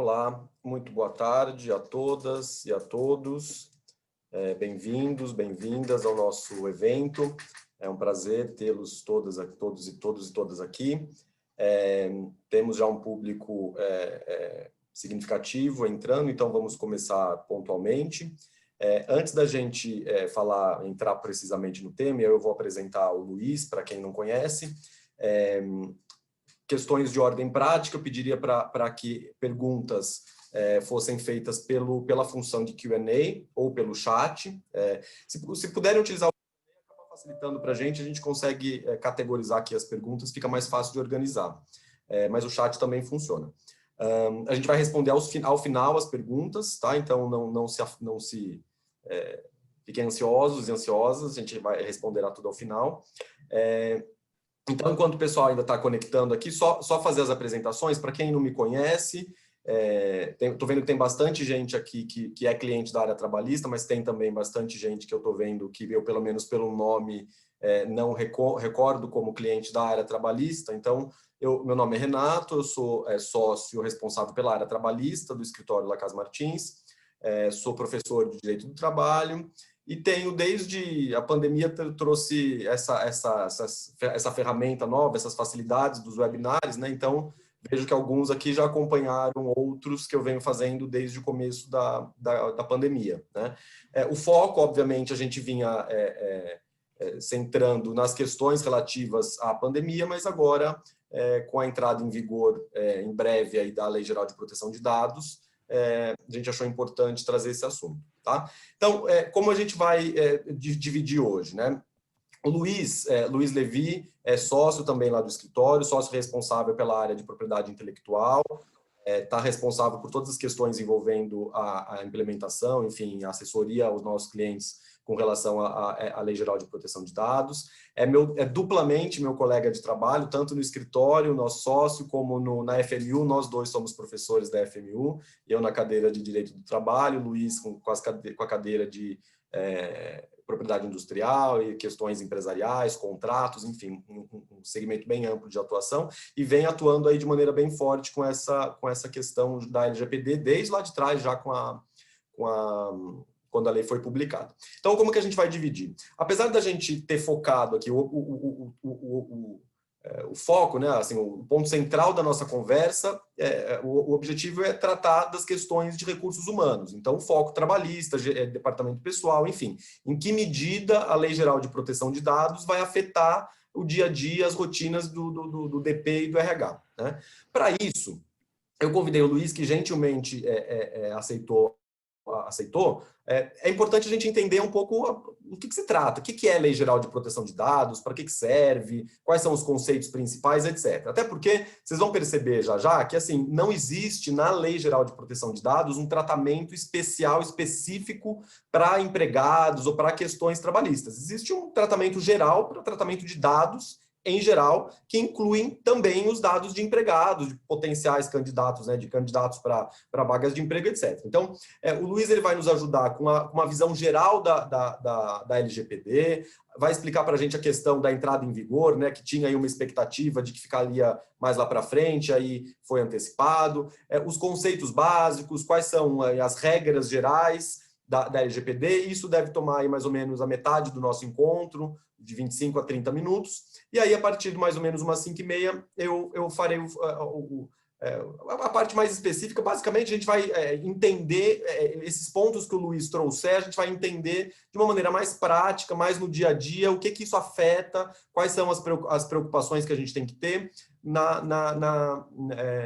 Olá, muito boa tarde a todas e a todos. Bem-vindos, bem-vindas ao nosso evento. É um prazer tê-los todos e todas aqui. Temos já um público significativo entrando, então vamos começar pontualmente. Antes da gente entrar precisamente no tema, eu vou apresentar o Luiz, para quem não conhece. Questões de ordem prática, eu pediria para que perguntas fossem feitas pela função de Q&A ou pelo chat. Se puderem utilizar o Q&A, acaba facilitando para a gente consegue categorizar aqui as perguntas, fica mais fácil de organizar. Mas o chat também funciona. A gente vai responder ao final as perguntas, tá? Então não se fiquem ansiosos e ansiosas, a gente vai responder tudo ao final. Então, enquanto o pessoal ainda está conectando aqui, só fazer as apresentações. Para quem não me conhece, estou vendo que tem bastante gente aqui que é cliente da área trabalhista, mas tem também bastante gente que eu estou vendo que eu, pelo menos pelo nome, não recordo como cliente da área trabalhista. Então, meu nome é Renato, eu sou sócio responsável pela área trabalhista do escritório Lacas Martins, sou professor de Direito do Trabalho, e tenho, desde a pandemia, trouxe essa ferramenta nova, essas facilidades dos webinários, né? Então, vejo que alguns aqui já acompanharam outros que eu venho fazendo desde o começo da pandemia, né? O foco, obviamente, a gente vinha centrando nas questões relativas à pandemia, mas agora, com a entrada em vigor em breve aí da Lei Geral de Proteção de Dados, a gente achou importante trazer esse assunto, tá? Então, como a gente vai dividir hoje, né? O Luiz Levi é sócio também lá do escritório, sócio responsável pela área de propriedade intelectual, está responsável por todas as questões envolvendo a implementação, enfim, a assessoria aos nossos clientes com relação à Lei Geral de Proteção de Dados. É duplamente meu colega de trabalho, tanto no escritório, nosso sócio, como na FMU. Nós dois somos professores da FMU, eu na cadeira de Direito do Trabalho, Luiz com a cadeira de propriedade industrial e questões empresariais, contratos, enfim, um segmento bem amplo de atuação, e vem atuando aí de maneira bem forte com essa questão da LGPD, desde lá de trás, já quando a lei foi publicada. Então, como que a gente vai dividir? Apesar da gente ter focado aqui o foco, né, assim, o ponto central da nossa conversa, o objetivo é tratar das questões de recursos humanos. Então, o foco trabalhista, departamento pessoal, enfim, em que medida a Lei Geral de Proteção de Dados vai afetar o dia a dia, as rotinas do DP e do RH, né? Para isso, eu convidei o Luiz, que gentilmente aceitou. É importante a gente entender um pouco o que se trata, o que é a Lei Geral de Proteção de Dados, para que serve, quais são os conceitos principais, etc. Até porque vocês vão perceber já que assim, não existe na Lei Geral de Proteção de Dados um tratamento especial, específico para empregados ou para questões trabalhistas. Existe um tratamento geral para o tratamento de dados em geral, que incluem também os dados de empregados, de potenciais candidatos, né, de candidatos para vagas de emprego, etc. Então, o Luiz ele vai nos ajudar com uma visão geral da LGPD, vai explicar para a gente a questão da entrada em vigor, né, que tinha aí uma expectativa de que ficaria mais lá para frente, aí foi antecipado, os conceitos básicos, quais são as regras gerais da LGPD. Isso deve tomar aí mais ou menos a metade do nosso encontro, de 25 a 30 minutos, e aí a partir de mais ou menos umas 5h30 eu farei a parte mais específica. Basicamente a gente vai entender esses pontos que o Luiz trouxer, a gente vai entender de uma maneira mais prática, mais no dia a dia, o que isso afeta, quais são as preocupações que a gente tem que ter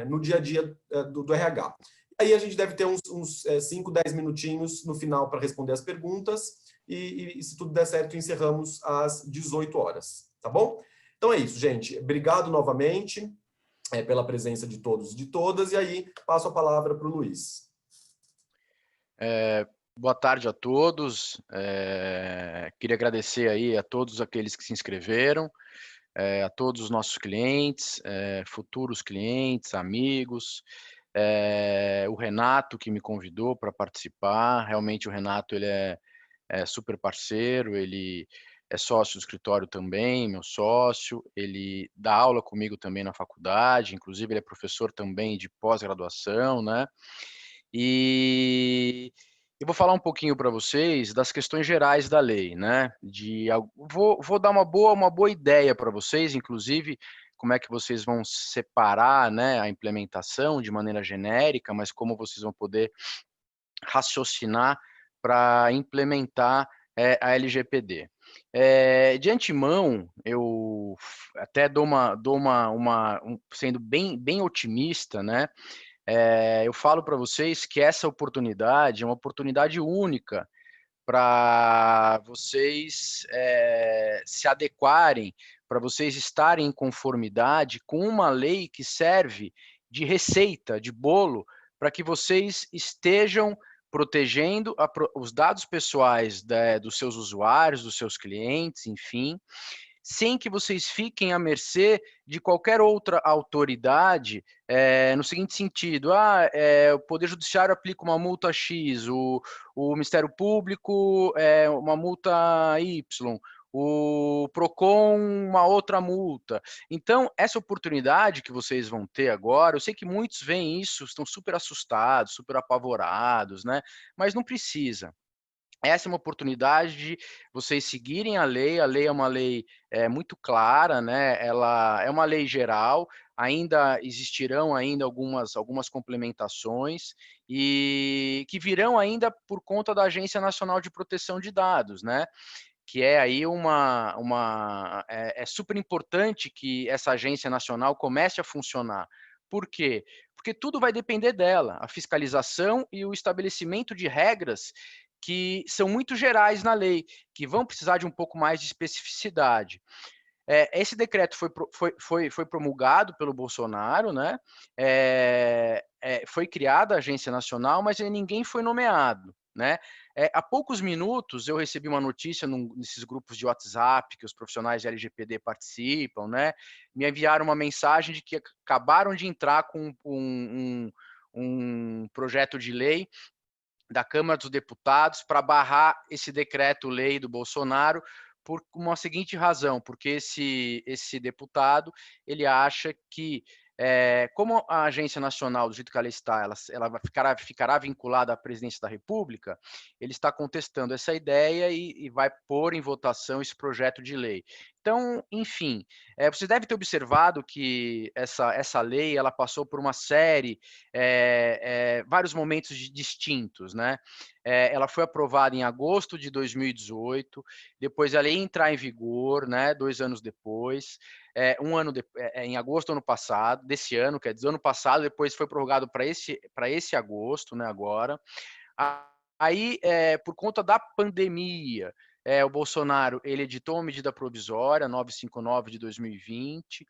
no dia a dia do RH. Aí a gente deve ter uns 5, 10 minutinhos no final para responder as perguntas e se tudo der certo, encerramos às 18 horas, tá bom? Então é isso, gente. Obrigado novamente pela presença de todos e de todas, e aí passo a palavra para o Luiz. Boa tarde a todos. Queria agradecer aí a todos aqueles que se inscreveram, a todos os nossos clientes, futuros clientes, amigos, o Renato que me convidou para participar. Realmente o Renato ele é super parceiro, ele é sócio do escritório também, meu sócio, ele dá aula comigo também na faculdade, inclusive ele é professor também de pós-graduação, né? E eu vou falar um pouquinho para vocês das questões gerais da lei, né? Vou dar uma boa ideia para vocês, inclusive como é que vocês vão separar, né, a implementação de maneira genérica, mas como vocês vão poder raciocinar para implementar a LGPD. De antemão, eu até sendo bem otimista, né? Eu falo para vocês que essa oportunidade é uma oportunidade única para vocês se adequarem, para vocês estarem em conformidade com uma lei que serve de receita, de bolo, para que vocês estejam protegendo os dados pessoais dos seus usuários, dos seus clientes, enfim, sem que vocês fiquem à mercê de qualquer outra autoridade, no seguinte sentido, o Poder Judiciário aplica uma multa X, o Ministério Público uma multa Y, o PROCON uma outra multa. Então, essa oportunidade que vocês vão ter agora, eu sei que muitos veem isso, estão super assustados, super apavorados, né? Mas não precisa. Essa é uma oportunidade de vocês seguirem a lei é uma lei muito clara, né? Ela é uma lei geral, ainda existirão ainda algumas complementações e que virão ainda por conta da Agência Nacional de Proteção de Dados, né? Que é aí é super importante que essa agência nacional comece a funcionar. Por quê? Porque tudo vai depender dela, a fiscalização e o estabelecimento de regras que são muito gerais na lei, que vão precisar de um pouco mais de especificidade. Esse decreto foi promulgado pelo Bolsonaro, né? Foi criada a agência nacional, mas ninguém foi nomeado, né? Há poucos minutos eu recebi uma notícia nesses grupos de WhatsApp que os profissionais de LGPD participam, né? Me enviaram uma mensagem de que acabaram de entrar com um projeto de lei da Câmara dos Deputados para barrar esse decreto-lei do Bolsonaro por uma seguinte razão, porque esse deputado ele acha que como a Agência Nacional, do jeito que ela está, ela ficará vinculada à presidência da República, ele está contestando essa ideia e vai pôr em votação esse projeto de lei. Então, enfim, você deve ter observado que essa lei ela passou por uma série, vários momentos distintos, né? Ela foi aprovada em agosto de 2018, depois ela ia entrar em vigor, né? 2 anos depois. Em agosto do ano passado, desse ano, quer dizer, ano passado, depois foi prorrogado para esse agosto, né, agora. Aí, por conta da pandemia, o Bolsonaro ele editou uma medida provisória, 959 de 2020,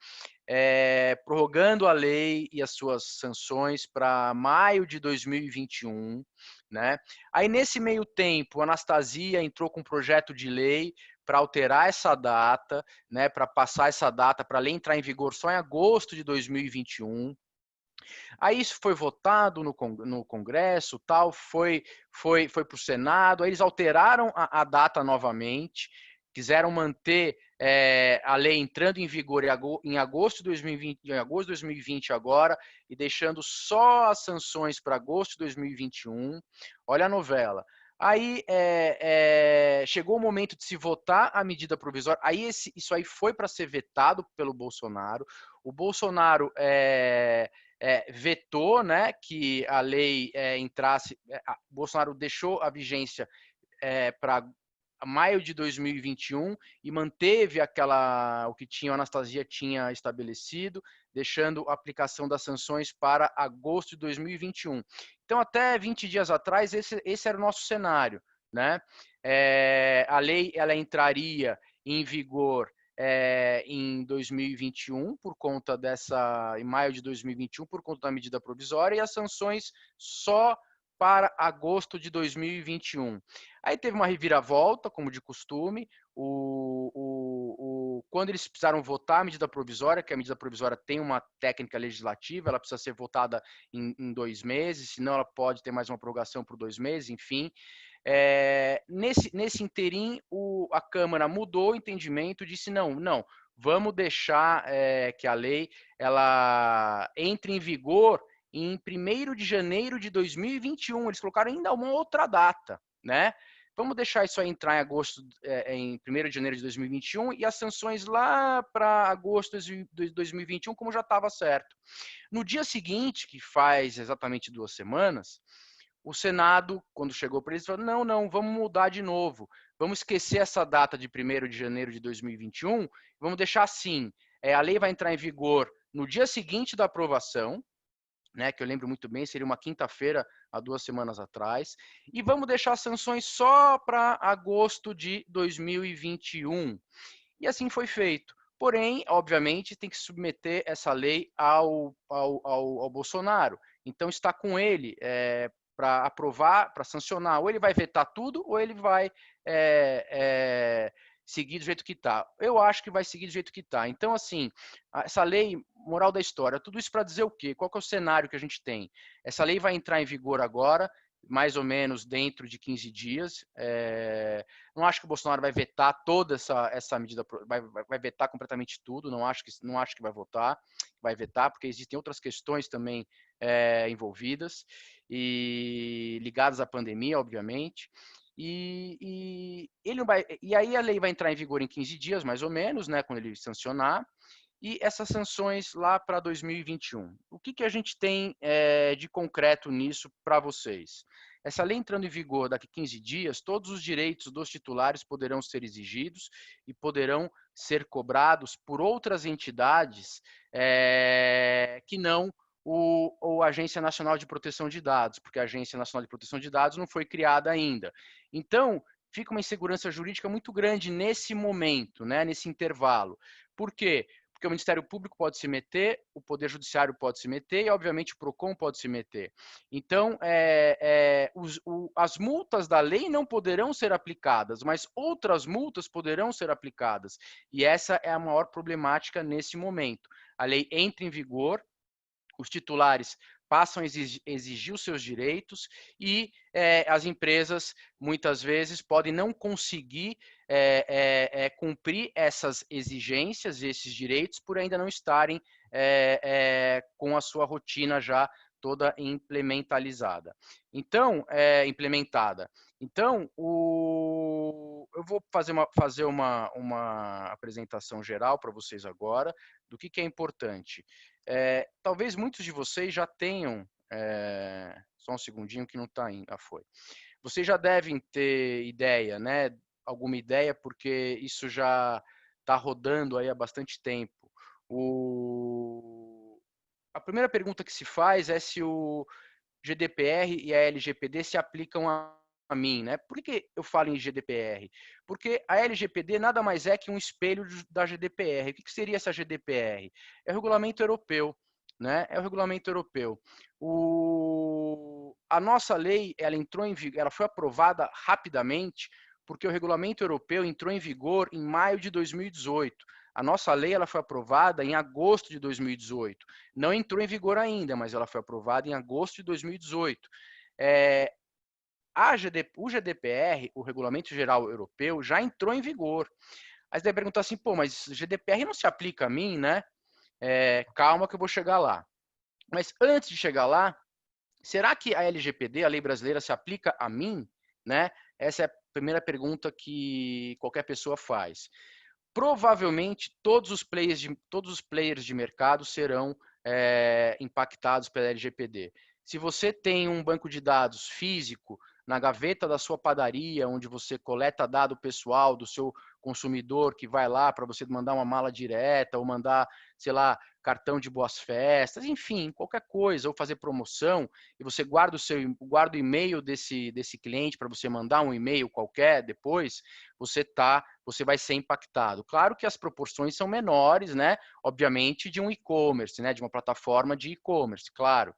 prorrogando a lei e as suas sanções para maio de 2021, né? Aí, nesse meio tempo, a Anastasia entrou com um projeto de lei para alterar essa data, né, para passar essa data, para a lei entrar em vigor só em agosto de 2021. Aí isso foi votado no Congresso, tal, foi para o Senado, aí eles alteraram a data novamente, quiseram manter a lei entrando em vigor em agosto de 2020 agora, e deixando só as sanções para agosto de 2021. Olha a novela. Aí chegou o momento de se votar a medida provisória. Aí isso aí foi para ser vetado pelo Bolsonaro. O Bolsonaro vetou, né, que a lei entrasse. Bolsonaro deixou a vigência para maio de 2021 e manteve o que a Anastasia tinha estabelecido, deixando a aplicação das sanções para agosto de 2021. Então, até 20 dias atrás, esse era o nosso cenário, né? A lei ela entraria em vigor em 2021 por conta em maio de 2021 por conta da medida provisória, e as sanções só para agosto de 2021. Aí teve uma reviravolta, como de costume, o quando eles precisaram votar a medida provisória, que a medida provisória tem uma técnica legislativa, ela precisa ser votada em 2 meses, senão ela pode ter mais uma prorrogação por 2 meses, enfim. Nesse interim, a Câmara mudou o entendimento, disse não, vamos deixar que a lei ela entre em vigor em 1º de janeiro de 2021. Eles colocaram ainda uma outra data, né? Vamos deixar isso aí entrar em agosto, em 1º de janeiro de 2021 e as sanções lá para agosto de 2021, como já estava certo. No dia seguinte, que faz exatamente 2 semanas, o Senado, quando chegou para eles, falou, não, vamos mudar de novo. Vamos esquecer essa data de 1º de janeiro de 2021, vamos deixar assim, a lei vai entrar em vigor no dia seguinte da aprovação, né, que eu lembro muito bem, seria uma quinta-feira, há 2 semanas atrás, e vamos deixar as sanções só para agosto de 2021. E assim foi feito. Porém, obviamente, tem que submeter essa lei ao Bolsonaro. Então, está com ele para aprovar, para sancionar. Ou ele vai vetar tudo, ou ele vai seguir do jeito que está. Eu acho que vai seguir do jeito que está. Então, assim, essa lei, moral da história, tudo isso para dizer o quê? Qual que é o cenário que a gente tem? Essa lei vai entrar em vigor agora, mais ou menos dentro de 15 dias. Não acho que o Bolsonaro vai vetar toda essa medida, vai vetar completamente tudo, não acho que vai vetar, porque existem outras questões também envolvidas, e ligadas à pandemia, obviamente. E aí a lei vai entrar em vigor em 15 dias, mais ou menos, né, quando ele sancionar, e essas sanções lá para 2021. O que a gente tem de concreto nisso para vocês? Essa lei entrando em vigor daqui a 15 dias, todos os direitos dos titulares poderão ser exigidos e poderão ser cobrados por outras entidades que não a Agência Nacional de Proteção de Dados, porque a Agência Nacional de Proteção de Dados não foi criada ainda. Então, fica uma insegurança jurídica muito grande nesse momento, né, nesse intervalo. Por quê? Porque o Ministério Público pode se meter, o Poder Judiciário pode se meter e, obviamente, o PROCON pode se meter. Então, as multas da lei não poderão ser aplicadas, mas outras multas poderão ser aplicadas. E essa é a maior problemática nesse momento. A lei entra em vigor, os titulares passam a exigir os seus direitos e as empresas, muitas vezes, podem não conseguir cumprir essas exigências, esses direitos, por ainda não estarem com a sua rotina já toda implementalizada. Então, implementada. Então, eu vou fazer uma apresentação geral para vocês agora do que é importante. Talvez muitos de vocês já tenham, só um segundinho que não está indo, foi. Vocês já devem ter ideia, né? Alguma ideia, porque isso já está rodando aí há bastante tempo. A primeira pergunta que se faz é se o GDPR e a LGPD se aplicam a mim, né? Por que eu falo em GDPR? Porque a LGPD nada mais é que um espelho da GDPR. O que seria essa GDPR? É o regulamento europeu, né? É o regulamento europeu. A nossa lei, ela entrou em vigor, ela foi aprovada rapidamente porque o regulamento europeu entrou em vigor em maio de 2018. A nossa lei ela foi aprovada em agosto de 2018. Não entrou em vigor ainda, mas ela foi aprovada em agosto de 2018. O GDPR, o Regulamento Geral Europeu, já entrou em vigor. Aí você deve perguntar assim, pô, mas o GDPR não se aplica a mim, né? Calma que eu vou chegar lá. Mas antes de chegar lá, será que a LGPD, a lei brasileira, se aplica a mim? Né? Essa é a primeira pergunta que qualquer pessoa faz. Provavelmente todos os players de mercado serão impactados pela LGPD. Se você tem um banco de dados físico na gaveta da sua padaria, onde você coleta dado pessoal do seu consumidor que vai lá para você mandar uma mala direta ou mandar, sei lá, cartão de boas-festas, enfim, qualquer coisa, ou fazer promoção, e você guarda o e-mail desse cliente para você mandar um e-mail qualquer depois, você vai ser impactado. Claro que as proporções são menores, né? Obviamente, de um e-commerce, né? De uma plataforma de e-commerce, claro.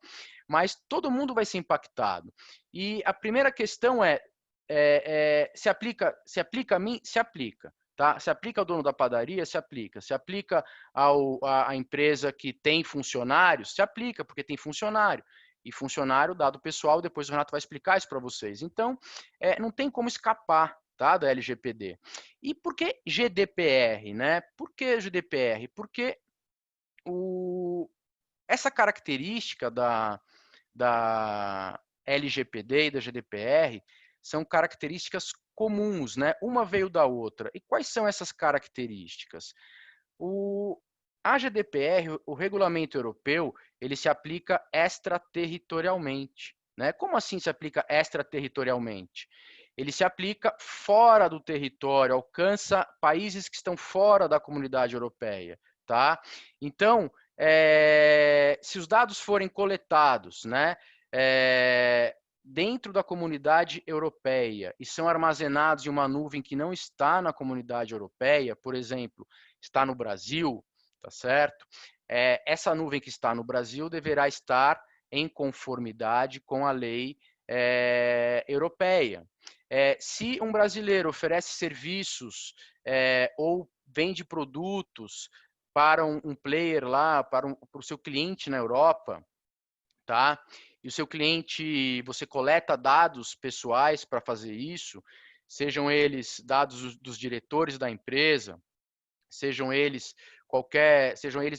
Mas todo mundo vai ser impactado. E a primeira questão se aplica a mim? Se aplica. tá? Se aplica ao dono da padaria, se aplica. Se aplica à empresa que tem funcionários, se aplica, porque tem funcionário. E funcionário, dado pessoal, depois o Renato vai explicar isso para vocês. Então, não tem como escapar, tá, da LGPD. E por que GDPR, né? Por que GDPR? Porque essa característica da LGPD e da GDPR são características comuns, né? Uma veio da outra. E quais são essas características? A GDPR, o regulamento europeu, ele se aplica extraterritorialmente, né? Como assim se aplica extraterritorialmente? Ele se aplica fora do território, alcança países que estão fora da comunidade europeia, tá? Então, se os dados forem coletados, né, dentro da comunidade europeia e são armazenados em uma nuvem que não está na comunidade europeia, por exemplo, está no Brasil, tá certo? Essa nuvem que está no Brasil deverá estar em conformidade com a lei europeia. Se um brasileiro oferece serviços ou vende produtos para um player lá, para o seu cliente na Europa, tá? E o seu cliente, você coleta dados pessoais para fazer isso, sejam eles dados dos diretores da empresa, sejam eles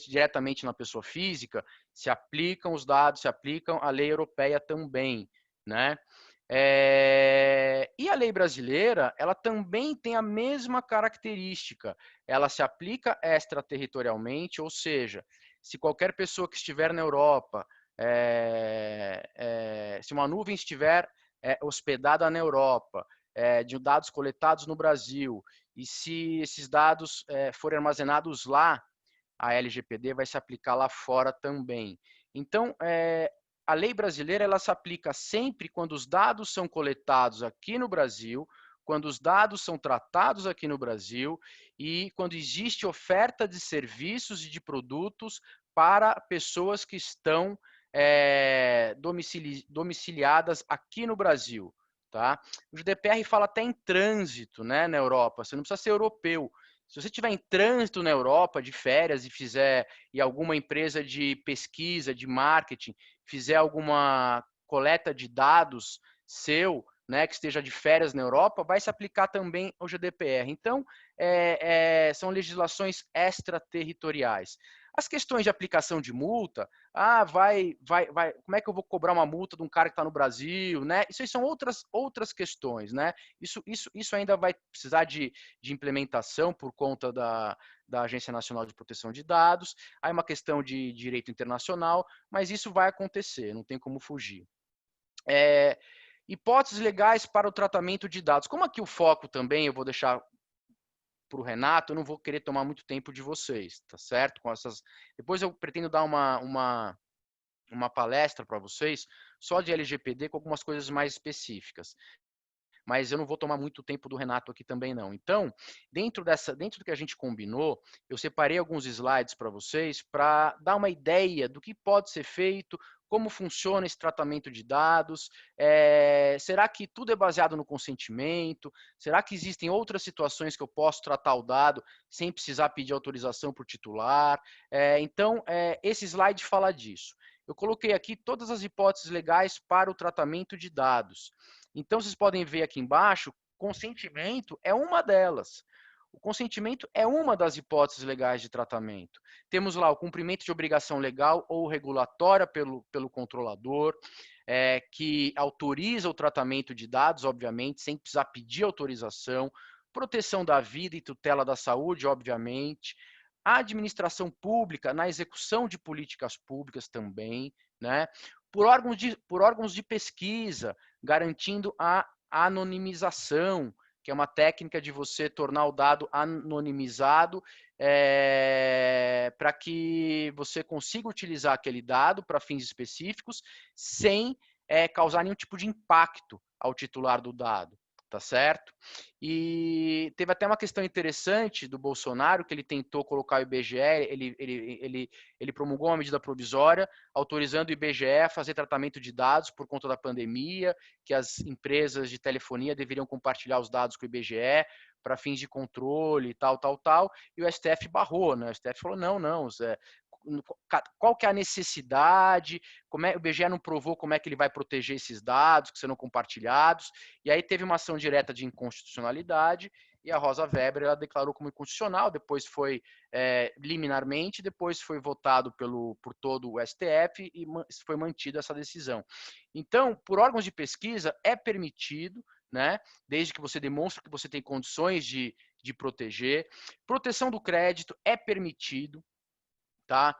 diretamente na pessoa física, se aplicam os dados, se aplicam a lei europeia também, né? E a lei brasileira, ela também tem a mesma característica. Ela se aplica extraterritorialmente, ou seja, se qualquer pessoa que estiver na Europa, se uma nuvem estiver hospedada na Europa, de dados coletados no Brasil, e se esses dados forem armazenados lá, a LGPD vai se aplicar lá fora também. Então, a lei brasileira ela se aplica sempre quando os dados são coletados aqui no Brasil, quando os dados são tratados aqui no Brasil e quando existe oferta de serviços e de produtos para pessoas que estão domiciliadas aqui no Brasil. Tá? O GDPR fala até em trânsito, né, na Europa. Você não precisa ser europeu. Se você estiver em trânsito na Europa de férias e alguma empresa de pesquisa, de marketing, fizer alguma coleta de dados seu, né, que esteja de férias na Europa, vai se aplicar também o GDPR. Então, são legislações extraterritoriais. As questões de aplicação de multa, como é que eu vou cobrar uma multa de um cara que está no Brasil, né? Isso aí são outras questões, né? Isso ainda vai precisar de implementação por conta da Agência Nacional de Proteção de Dados, aí uma questão de direito internacional, mas isso vai acontecer, não tem como fugir. Hipóteses legais para o tratamento de dados. Como aqui o foco também, eu vou deixar para o Renato, eu não vou querer tomar muito tempo de vocês, tá certo? Depois eu pretendo dar uma palestra para vocês só de LGPD com algumas coisas mais específicas. Mas eu não vou tomar muito tempo do Renato aqui também não. Então, dentro do que a gente combinou, eu separei alguns slides para vocês para dar uma ideia do que pode ser feito, como funciona esse tratamento de dados, será que tudo é baseado no consentimento? Será que existem outras situações que eu posso tratar o dado sem precisar pedir autorização por titular? Então, esse slide fala disso. Eu coloquei aqui todas as hipóteses legais para o tratamento de dados. Então, vocês podem ver aqui embaixo, consentimento é uma delas. O consentimento é uma das hipóteses legais de tratamento. Temos lá o cumprimento de obrigação legal ou regulatória pelo controlador, que autoriza o tratamento de dados, obviamente, sem precisar pedir autorização, proteção da vida e tutela da saúde, obviamente, a administração pública na execução de políticas públicas também, né? Por órgãos de pesquisa, garantindo a anonimização, que é uma técnica de você tornar o dado anonimizado para que você consiga utilizar aquele dado para fins específicos sem causar nenhum tipo de impacto ao titular do dado, tá certo? E teve até uma questão interessante do Bolsonaro, que ele tentou colocar o IBGE, ele promulgou uma medida provisória autorizando o IBGE a fazer tratamento de dados por conta da pandemia, que as empresas de telefonia deveriam compartilhar os dados com o IBGE para fins de controle, tal, e o STF barrou, né? O STF falou, não, qual que é a necessidade, o IBGE não provou como é que ele vai proteger esses dados que serão compartilhados, e aí teve uma ação direta de inconstitucionalidade, e a Rosa Weber ela declarou como inconstitucional, depois foi liminarmente, depois foi votado por todo o STF e foi mantida essa decisão. Então, por órgãos de pesquisa, é permitido, né, desde que você demonstre que você tem condições de proteger. Proteção do crédito é permitido, tá?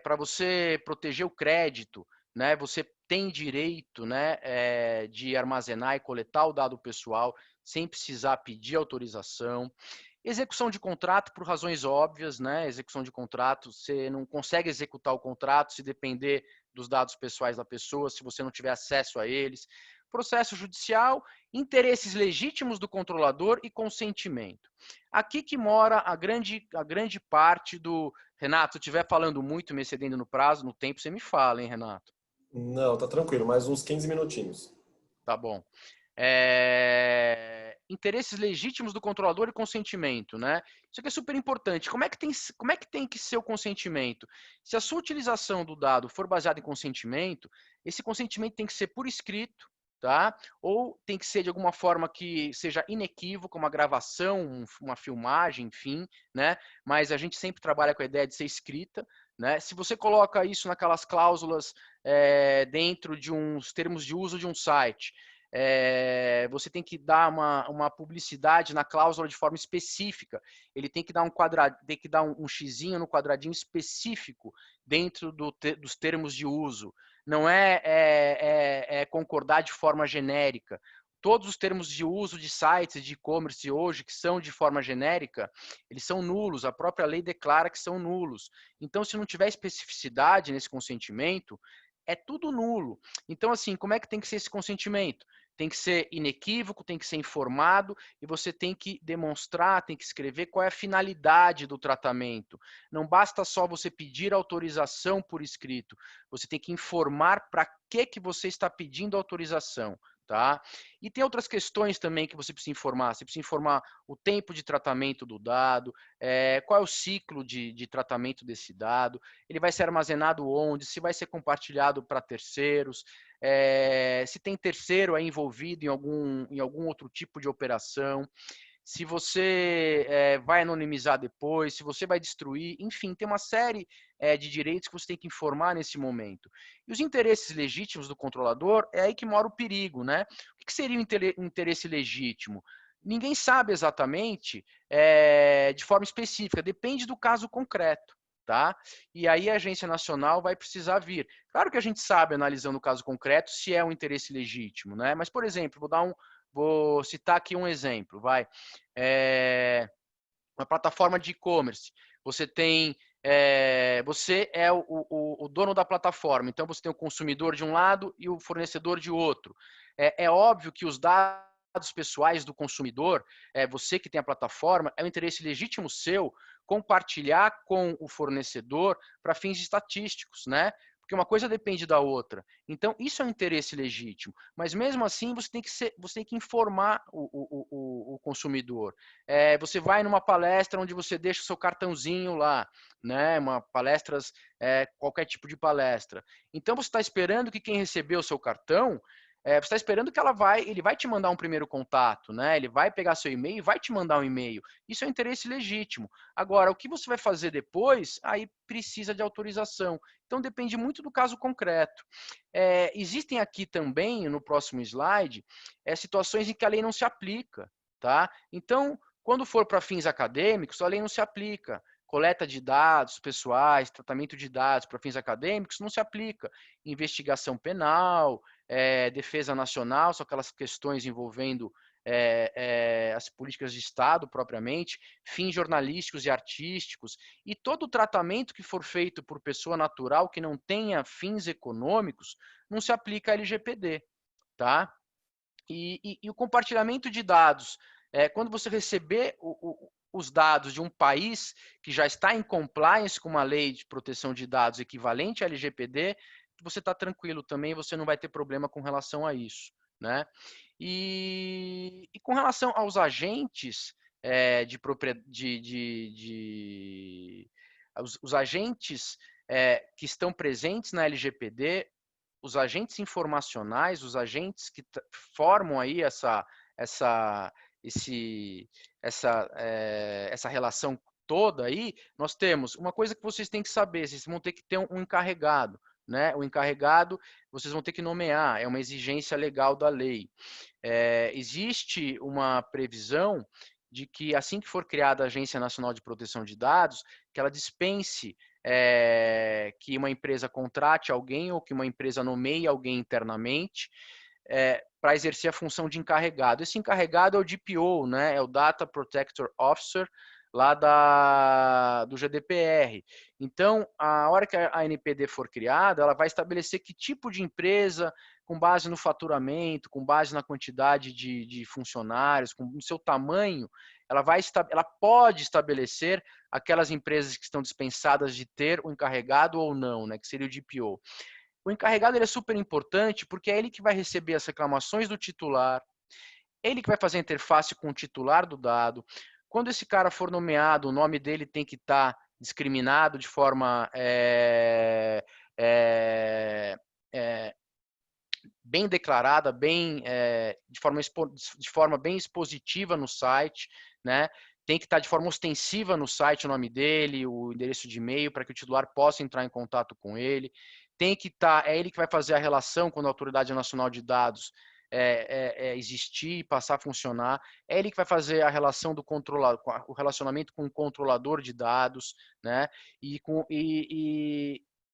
Para você proteger o crédito, né, você tem direito, né, de armazenar e coletar o dado pessoal sem precisar pedir autorização. Execução de contrato por razões óbvias, né? Execução de contrato, você não consegue executar o contrato se depender dos dados pessoais da pessoa, se você não tiver acesso a eles. Processo judicial, interesses legítimos do controlador e consentimento. Aqui que mora a grande parte do... Renato, se eu estiver falando muito, me excedendo no prazo, no tempo, você me fala, hein, Renato? Não, tá tranquilo, mais uns 15 minutinhos. Tá bom. Interesses legítimos do controlador e consentimento, né? Isso aqui é super importante. Como é que tem que ser o consentimento? Se a sua utilização do dado for baseada em consentimento, esse consentimento tem que ser por escrito, tá? Ou tem que ser de alguma forma que seja inequívoco, uma gravação, uma filmagem, enfim, né? Mas a gente sempre trabalha com a ideia de ser escrita, né? Se você coloca isso naquelas cláusulas dentro de uns termos de uso de um site, você tem que dar uma publicidade na cláusula de forma específica. Ele tem que dar tem que dar um xizinho no quadradinho específico dentro dos termos de uso. Não é concordar de forma genérica. Todos os termos de uso de sites de e-commerce hoje que são de forma genérica, eles são nulos. A própria lei declara que são nulos. Então, se não tiver especificidade nesse consentimento, é tudo nulo. Então, assim, como é que tem que ser esse consentimento? Tem que ser inequívoco, tem que ser informado e você tem que demonstrar, tem que escrever qual é a finalidade do tratamento. Não basta só você pedir autorização por escrito, você tem que informar para que você está pedindo autorização. Tá? E tem outras questões também que você precisa informar. Você precisa informar o tempo de tratamento do dado, qual é o ciclo de tratamento desse dado, ele vai ser armazenado onde, se vai ser compartilhado para terceiros, se tem terceiro aí envolvido em algum outro tipo de operação, se você vai anonimizar depois, se você vai destruir, enfim, tem uma série de direitos que você tem que informar nesse momento. E os interesses legítimos do controlador, é aí que mora o perigo, né? O que seria um interesse legítimo? Ninguém sabe exatamente de forma específica, depende do caso concreto. Tá? E aí a Agência Nacional vai precisar vir. Claro que a gente sabe, analisando o caso concreto, se é um interesse legítimo, né? Mas, por exemplo, vou citar aqui um exemplo, vai. Uma plataforma de e-commerce. Você tem, você é o dono da plataforma, então você tem o consumidor de um lado e o fornecedor de outro. É óbvio que os dados pessoais do consumidor, você que tem a plataforma, é um interesse legítimo seu compartilhar com o fornecedor para fins estatísticos, né? Porque uma coisa depende da outra. Então, isso é um interesse legítimo. Mas mesmo assim, você tem que informar o consumidor. Você vai numa palestra onde você deixa o seu cartãozinho lá, né? Palestras, qualquer tipo de palestra. Então, você está esperando que quem recebeu o seu cartão você está esperando que ele vai te mandar um primeiro contato, né? Ele vai pegar seu e-mail e vai te mandar um e-mail. Isso é um interesse legítimo. Agora, o que você vai fazer depois, aí precisa de autorização. Então, depende muito do caso concreto. Existem aqui também, no próximo slide, situações em que a lei não se aplica, tá? Então, quando for para fins acadêmicos, a lei não se aplica. Coleta de dados pessoais, tratamento de dados para fins acadêmicos não se aplica. Investigação penal, defesa nacional, são aquelas questões envolvendo as políticas de Estado propriamente, fins jornalísticos e artísticos, e todo o tratamento que for feito por pessoa natural que não tenha fins econômicos, não se aplica a LGPD, tá? E o compartilhamento de dados, quando você receber os dados de um país que já está em compliance com uma lei de proteção de dados equivalente à LGPD, você está tranquilo também, você não vai ter problema com relação a isso, né? E com relação aos agentes, os agentes que estão presentes na LGPD, os agentes informacionais, os agentes que formam aí essa relação toda aí, nós temos uma coisa que vocês têm que saber, vocês vão ter que ter um encarregado, né? O encarregado vocês vão ter que nomear, é uma exigência legal da lei. Existe uma previsão de que assim que for criada a Agência Nacional de Proteção de Dados, que ela dispense que uma empresa contrate alguém ou que uma empresa nomeie alguém internamente para exercer a função de encarregado. Esse encarregado é o DPO, né? É o Data Protector Officer, lá do GDPR. Então, a hora que a NPD for criada, ela vai estabelecer que tipo de empresa, com base no faturamento, com base na quantidade de funcionários, com o seu tamanho, ela pode estabelecer aquelas empresas que estão dispensadas de ter o encarregado ou não, né, que seria o DPO. O encarregado ele é super importante porque é ele que vai receber as reclamações do titular, ele que vai fazer a interface com o titular do dado. Quando esse cara for nomeado, o nome dele tem que estar discriminado de forma bem declarada, de forma bem expositiva no site, né? Tem que estar de forma ostensiva no site o nome dele, o endereço de e-mail, para que o titular possa entrar em contato com ele. Tem que estar, é ele que vai fazer a relação quando a Autoridade Nacional de Dados existir e passar a funcionar. É ele que vai fazer a relação do controlador, o relacionamento com o controlador de dados, né? E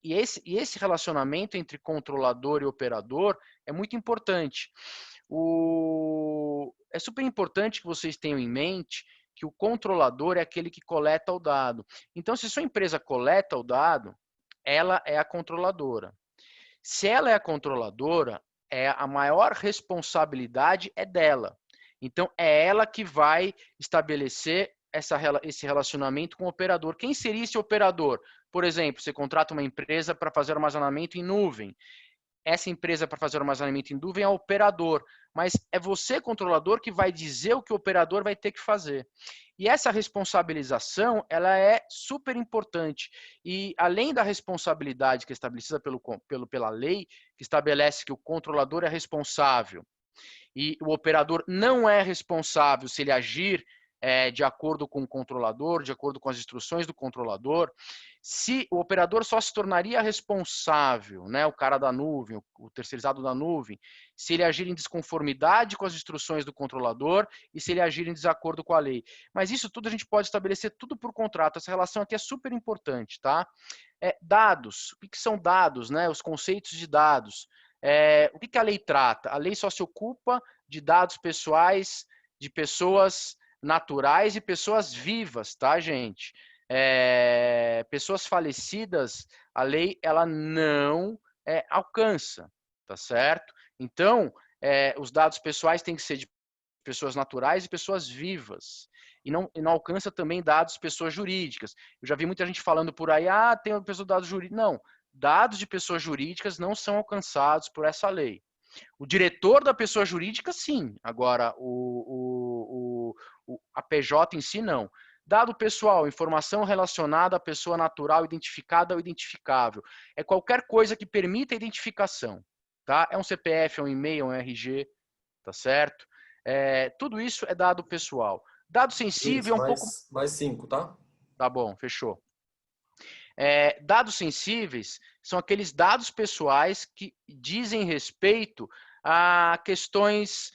esse relacionamento entre controlador e operador é muito importante. É super importante que vocês tenham em mente que o controlador é aquele que coleta o dado. Então, se sua empresa coleta o dado, ela é a controladora. Se ela é a controladora, a maior responsabilidade é dela. Então, é ela que vai estabelecer esse relacionamento com o operador. Quem seria esse operador? Por exemplo, você contrata uma empresa para fazer armazenamento em nuvem. Essa empresa para fazer armazenamento em nuvem é o operador, mas é você, controlador, que vai dizer o que o operador vai ter que fazer. E essa responsabilização, ela é super importante. E além da responsabilidade que é estabelecida pela lei, que estabelece que o controlador é responsável e o operador não é responsável se ele agir de acordo com o controlador, de acordo com as instruções do controlador, se o operador só se tornaria responsável, né, o cara da nuvem, o terceirizado da nuvem, se ele agir em desconformidade com as instruções do controlador e se ele agir em desacordo com a lei. Mas isso tudo a gente pode estabelecer tudo por contrato. Essa relação aqui é super importante, tá? Dados. O que são dados, né? Os conceitos de dados. O que a lei trata? A lei só se ocupa de dados pessoais de pessoas naturais e pessoas vivas, tá, gente? Pessoas falecidas, a lei ela não alcança, tá certo? Então, os dados pessoais têm que ser de pessoas naturais e pessoas vivas. E não alcança também dados de pessoas jurídicas. Eu já vi muita gente falando por aí, tem uma pessoa de dados jurídicos. Não, dados de pessoas jurídicas não são alcançados por essa lei. O diretor da pessoa jurídica, sim. Agora, a PJ em si, não. Dado pessoal, informação relacionada à pessoa natural identificada ou identificável. É qualquer coisa que permita a identificação. Tá? É um CPF, é um e-mail, é um RG, tá certo? Tudo isso é dado pessoal. Dado sensível Isso, é um pouco... mais 5, tá? Tá bom, fechou. Dados sensíveis são aqueles dados pessoais que dizem respeito a questões,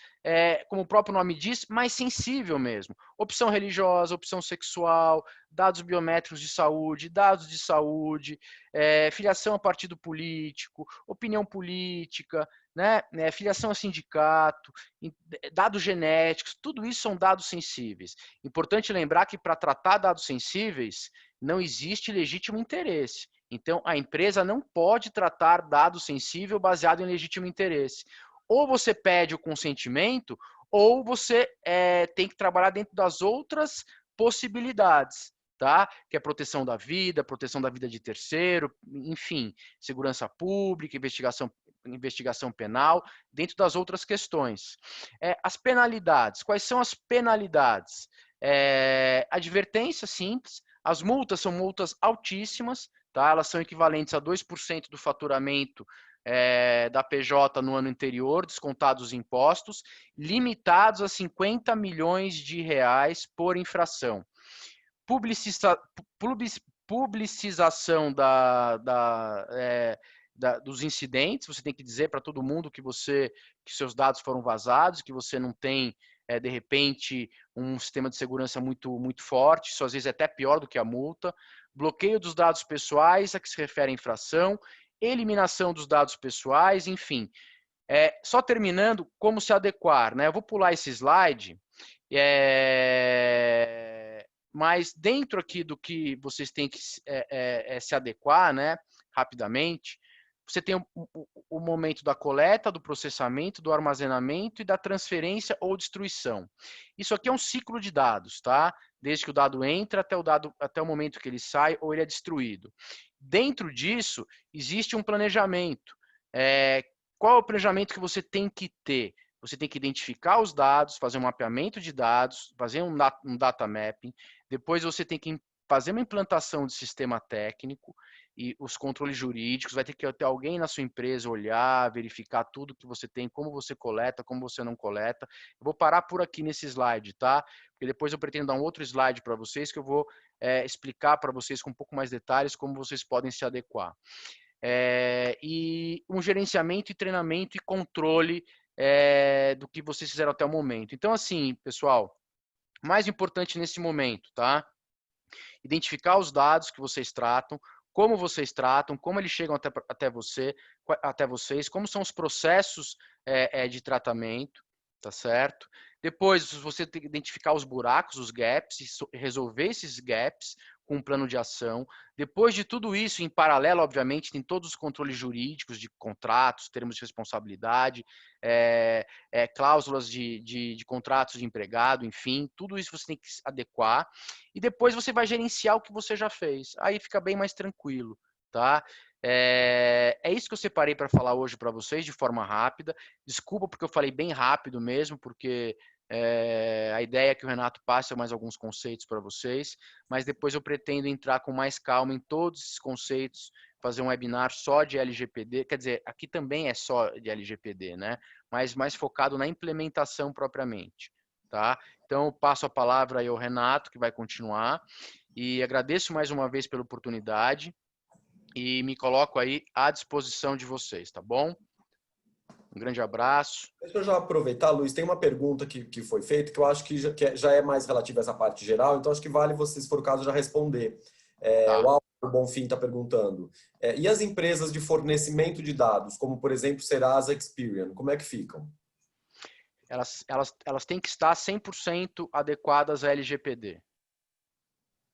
como o próprio nome diz, mais sensível mesmo. Opção religiosa, opção sexual, dados biométricos de saúde, filiação a partido político, opinião política, né, filiação a sindicato, dados genéticos, tudo isso são dados sensíveis. Importante lembrar que para tratar dados sensíveis, não existe legítimo interesse. Então, a empresa não pode tratar dado sensível baseado em legítimo interesse. Ou você pede o consentimento, ou você tem que trabalhar dentro das outras possibilidades, tá? Que é proteção da vida de terceiro, enfim, segurança pública, investigação penal, dentro das outras questões. As penalidades. Quais são as penalidades? Advertência simples, as multas são multas altíssimas, tá? Elas são equivalentes a 2% do faturamento da PJ no ano anterior, descontados os impostos, limitados a 50 milhões de reais por infração. Publicização dos incidentes, você tem que dizer para todo mundo que seus dados foram vazados, que você não tem, de repente, um sistema de segurança muito, muito forte, isso às vezes é até pior do que a multa. Bloqueio dos dados pessoais a que se refere à infração, eliminação dos dados pessoais, enfim. Só terminando, como se adequar, né? Eu vou pular esse slide, mas dentro aqui do que vocês têm que se adequar, né, rapidamente, você tem o momento da coleta, do processamento, do armazenamento e da transferência ou destruição. Isso aqui é um ciclo de dados, tá? Desde que o dado entra até o momento que ele sai ou ele é destruído. Dentro disso, existe um planejamento. Qual é o planejamento que você tem que ter? Você tem que identificar os dados, fazer um mapeamento de dados, fazer um data mapping, depois você tem que fazer uma implantação de sistema técnico e os controles jurídicos, vai ter que ter alguém na sua empresa olhar, verificar tudo que você tem, como você coleta, como você não coleta. Eu vou parar por aqui nesse slide, tá? Porque depois eu pretendo dar um outro slide para vocês que eu vou explicar para vocês com um pouco mais detalhes como vocês podem se adequar. E um gerenciamento e treinamento e controle do que vocês fizeram até o momento. Então, assim, pessoal, mais importante nesse momento, tá? Identificar os dados que vocês tratam, como eles chegam até vocês, como são os processos de tratamento, tá certo? Depois, você tem que identificar os buracos, os gaps, e resolver esses gaps com um plano de ação. Depois de tudo isso, em paralelo, obviamente, tem todos os controles jurídicos de contratos, termos de responsabilidade, cláusulas de contratos de empregado, enfim, tudo isso você tem que adequar. E depois você vai gerenciar o que você já fez. Aí fica bem mais tranquilo, tá? É isso que eu separei para falar hoje para vocês de forma rápida. Desculpa porque eu falei bem rápido mesmo, porque a ideia é que o Renato passe mais alguns conceitos para vocês, mas depois eu pretendo entrar com mais calma em todos esses conceitos, fazer um webinar só de LGPD, quer dizer, aqui também é só de LGPD, né? Mas mais focado na implementação propriamente, tá? Então, eu passo a palavra aí ao Renato, que vai continuar, e agradeço mais uma vez pela oportunidade e me coloco aí à disposição de vocês, tá bom? Um grande abraço. Deixa eu já aproveitar, Luiz, tem uma pergunta que foi feita que eu acho que já é mais relativa a essa parte geral, então acho que vale você, se for o caso, já responder. Tá. O Álvaro Bonfim está perguntando. E as empresas de fornecimento de dados, como por exemplo Serasa Experian, como é que ficam? Elas têm que estar 100% adequadas à LGPD.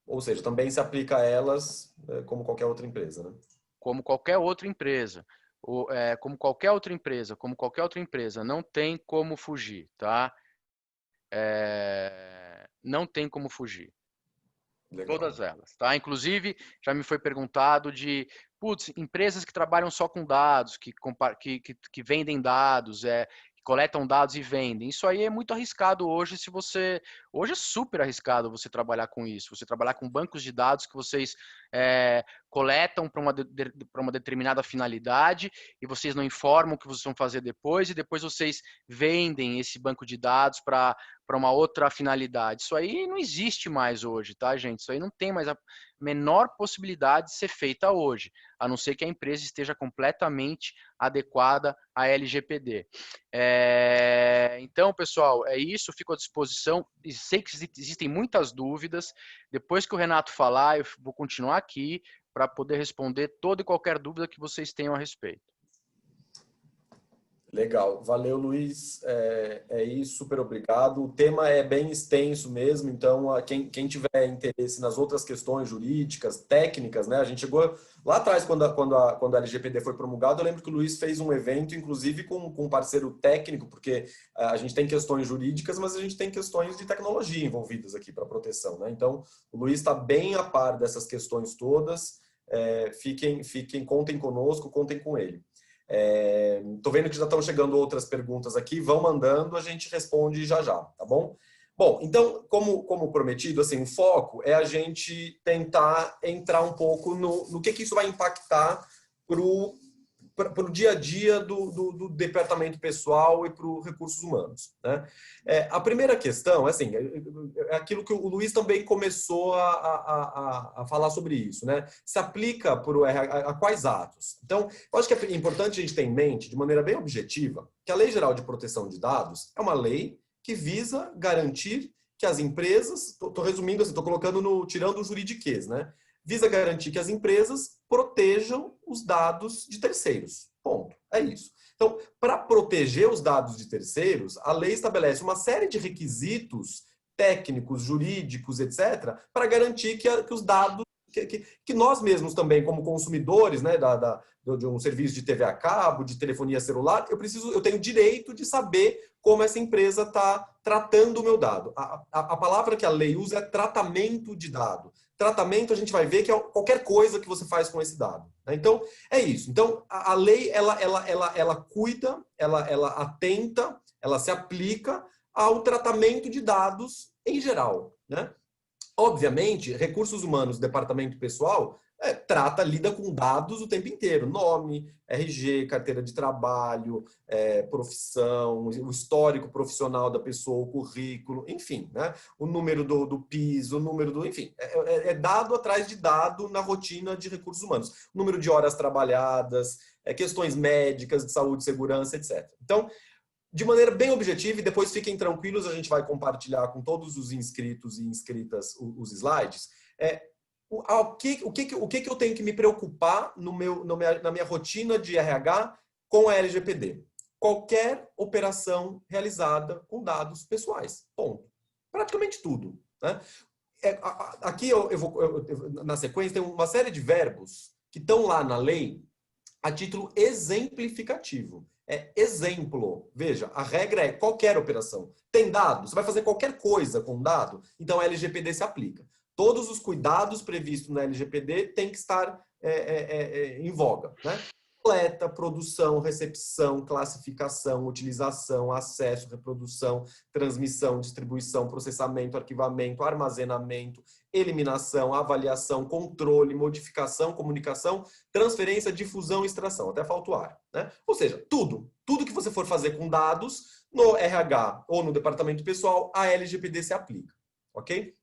Ou seja, também se aplica a elas como qualquer outra empresa, né? Como qualquer outra empresa. Como qualquer outra empresa, não tem como fugir, tá? Não tem como fugir. Legal. Todas elas, tá? Inclusive, já me foi perguntado de, empresas que trabalham só com dados, que vendem dados, que coletam dados e vendem. Isso aí é muito arriscado hoje, hoje é super arriscado você trabalhar com isso, você trabalhar com bancos de dados que vocês coletam para uma determinada finalidade e vocês não informam o que vocês vão fazer depois e depois vocês vendem esse banco de dados para uma outra finalidade. Isso aí não existe mais hoje, tá, gente? Isso aí não tem mais a menor possibilidade de ser feita hoje, a não ser que a empresa esteja completamente adequada à LGPD. Então, pessoal, é isso, fico à disposição. Sei que existem muitas dúvidas. Depois que o Renato falar, eu vou continuar aqui para poder responder toda e qualquer dúvida que vocês tenham a respeito. Legal, valeu, Luiz. É isso, super obrigado. O tema é bem extenso mesmo, então quem tiver interesse nas outras questões jurídicas, técnicas, né? A gente chegou lá atrás, quando a LGPD foi promulgada, eu lembro que o Luiz fez um evento, inclusive com um parceiro técnico, porque a gente tem questões jurídicas, mas a gente tem questões de tecnologia envolvidas aqui para proteção, né? Então, o Luiz está bem a par dessas questões todas. Contem conosco, contem com ele. Tô vendo que já estão chegando outras perguntas aqui, vão mandando, a gente responde já já, tá bom? Bom, então, como prometido, assim, o foco é a gente tentar entrar um pouco no que isso vai impactar para o dia a dia do departamento pessoal e para os recursos humanos, né? A primeira questão, assim, é aquilo que o Luiz também começou a falar sobre isso, né? Se aplica a quais atos? Então, eu acho que é importante a gente ter em mente, de maneira bem objetiva, que a Lei Geral de Proteção de Dados é uma lei que visa garantir que as empresas, estou resumindo assim, estou colocando tirando o juridiquês, né? Visa garantir que as empresas protejam os dados de terceiros. Ponto. É isso. Então, para proteger os dados de terceiros, a lei estabelece uma série de requisitos técnicos, jurídicos, etc., para garantir que os dados, que nós mesmos também, como consumidores, né, de um serviço de TV a cabo, de telefonia celular, eu tenho direito de saber como essa empresa está tratando o meu dado. A palavra que a lei usa é tratamento de dado. Tratamento, a gente vai ver que é qualquer coisa que você faz com esse dado, né? Então, é isso. Então, a lei, ela cuida, ela atenta, ela se aplica ao tratamento de dados em geral, né? Obviamente, recursos humanos, departamento pessoal, lida com dados o tempo inteiro. Nome, RG, carteira de trabalho, profissão, o histórico profissional da pessoa, o currículo, enfim, né? O número do PIS, o número do... Enfim, é dado atrás de dado na rotina de recursos humanos. O número de horas trabalhadas, questões médicas, de saúde, segurança, etc. Então, de maneira bem objetiva, e depois fiquem tranquilos, a gente vai compartilhar com todos os inscritos e inscritas os slides, o que eu tenho que me preocupar na minha rotina de RH com a LGPD? Qualquer operação realizada com dados pessoais. Ponto. Praticamente tudo, né? Aqui na sequência tem uma série de verbos que estão lá na lei a título exemplificativo. Exemplo. Veja, a regra é qualquer operação. Tem dado? Você vai fazer qualquer coisa com dado? Então a LGPD se aplica. Todos os cuidados previstos na LGPD têm que estar em voga, né? Coleta, produção, recepção, classificação, utilização, acesso, reprodução, transmissão, distribuição, processamento, arquivamento, armazenamento, eliminação, avaliação, controle, modificação, comunicação, transferência, difusão e extração. Até falta o ar, né? Ou seja, tudo que você for fazer com dados no RH ou no departamento pessoal, a LGPD se aplica, ok?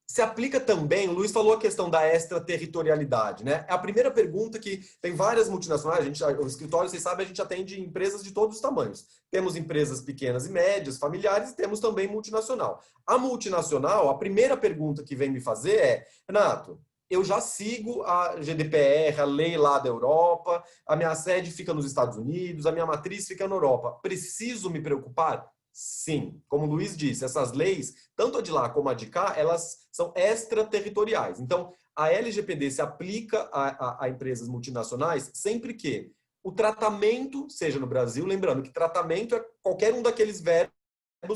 Se aplica também, o Luiz falou a questão da extraterritorialidade, né? É a primeira pergunta que tem várias multinacionais, o escritório, vocês sabem, a gente atende empresas de todos os tamanhos. Temos empresas pequenas e médias, familiares, e temos também multinacional. A multinacional, a primeira pergunta que vem me fazer é, Renato, eu já sigo a GDPR, a lei lá da Europa, a minha sede fica nos Estados Unidos, a minha matriz fica na Europa. Preciso me preocupar? Sim, como o Luiz disse, essas leis, tanto a de lá como a de cá, elas são extraterritoriais. Então, a LGPD se aplica a empresas multinacionais sempre que o tratamento seja no Brasil, lembrando que tratamento é qualquer um daqueles verbos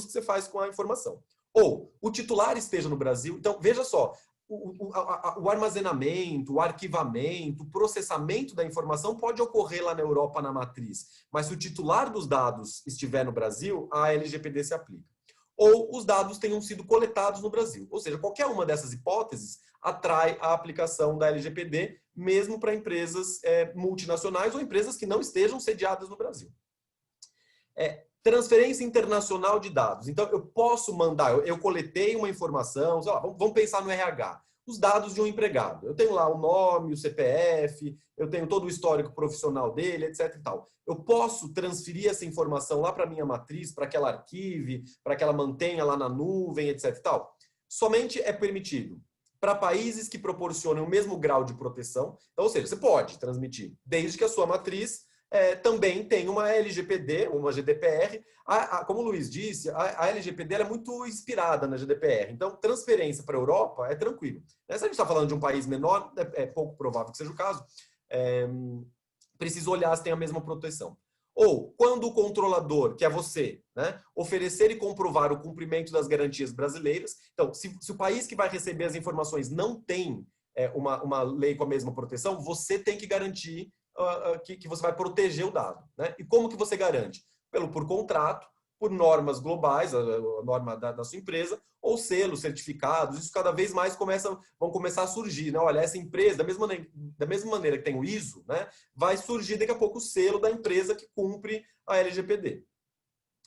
que você faz com a informação. Ou o titular esteja no Brasil. Então, veja só, o armazenamento, o arquivamento, o processamento da informação pode ocorrer lá na Europa na matriz, mas se o titular dos dados estiver no Brasil, a LGPD se aplica. Ou os dados tenham sido coletados no Brasil. Ou seja, qualquer uma dessas hipóteses atrai a aplicação da LGPD, mesmo para empresas multinacionais ou empresas que não estejam sediadas no Brasil. Transferência internacional de dados. Então, eu posso mandar, eu coletei uma informação, vamos pensar no RH, os dados de um empregado. Eu tenho lá o nome, o CPF, eu tenho todo o histórico profissional dele, etc. e tal. Eu posso transferir essa informação lá para a minha matriz, para que ela arquive, para que ela mantenha lá na nuvem, etc. e tal. Somente é permitido para países que proporcionam o mesmo grau de proteção. Então, ou seja, você pode transmitir, desde que a sua matriz também tem uma LGPD, uma GDPR. Como o Luiz disse, a LGPD é muito inspirada na GDPR. Então, transferência para a Europa é tranquilo. Se a gente está falando de um país menor, é pouco provável que seja o caso. Precisa olhar se tem a mesma proteção. Ou, quando o controlador, que é você, né, oferecer e comprovar o cumprimento das garantias brasileiras. Então, se o país que vai receber as informações não tem uma lei com a mesma proteção, você tem que garantir que você vai proteger o dado, né? E como que você garante? Por contrato, por normas globais, a norma da sua empresa, ou selos, certificados, isso cada vez mais vão começar a surgir. Né? Olha, essa empresa, da mesma maneira que tem o ISO, né, vai surgir daqui a pouco o selo da empresa que cumpre a LGPD.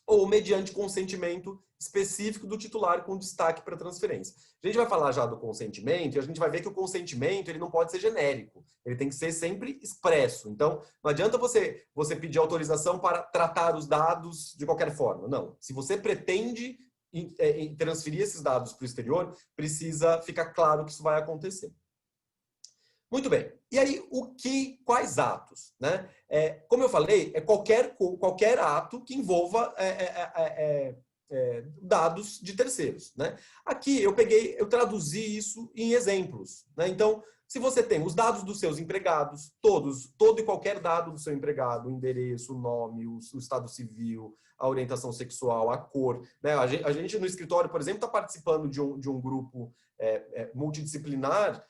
Ou mediante consentimento específico do titular com destaque para transferência. A gente vai falar já do consentimento e a gente vai ver que o consentimento ele não pode ser genérico, ele tem que ser sempre expresso. Então, não adianta você pedir autorização para tratar os dados de qualquer forma. Não. Se você pretende transferir esses dados para o exterior, precisa ficar claro que isso vai acontecer. Muito bem. E aí, quais atos? Né? Como eu falei, é qualquer ato que envolva dados de terceiros. Né? Aqui eu traduzi isso em exemplos. Né? Então, se você tem os dados dos seus empregados, todo e qualquer dado do seu empregado, o endereço, o nome, o estado civil, a orientação sexual, a cor. Né? A gente no escritório, por exemplo, está participando de um grupo multidisciplinar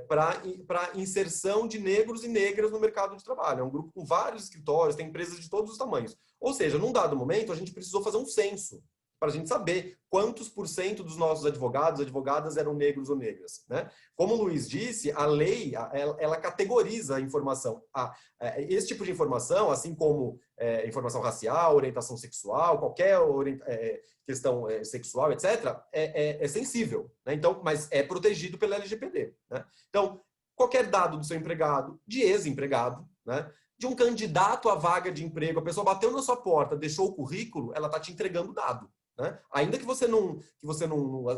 para inserção de negros e negras no mercado de trabalho. É um grupo com vários escritórios, tem empresas de todos os tamanhos. Ou seja, num dado momento, a gente precisou fazer um censo para a gente saber quantos % dos nossos advogadas eram negros ou negras. Né? Como o Luiz disse, a lei ela categoriza a informação. Esse tipo de informação, assim como informação racial, orientação sexual, qualquer questão sexual, etc., é sensível. Né? Então, mas é protegido pela LGPD. Né? Então, qualquer dado do seu empregado, de ex-empregado, né? De um candidato à vaga de emprego, a pessoa bateu na sua porta, deixou o currículo, ela está te entregando o dado. Né? Ainda que você não,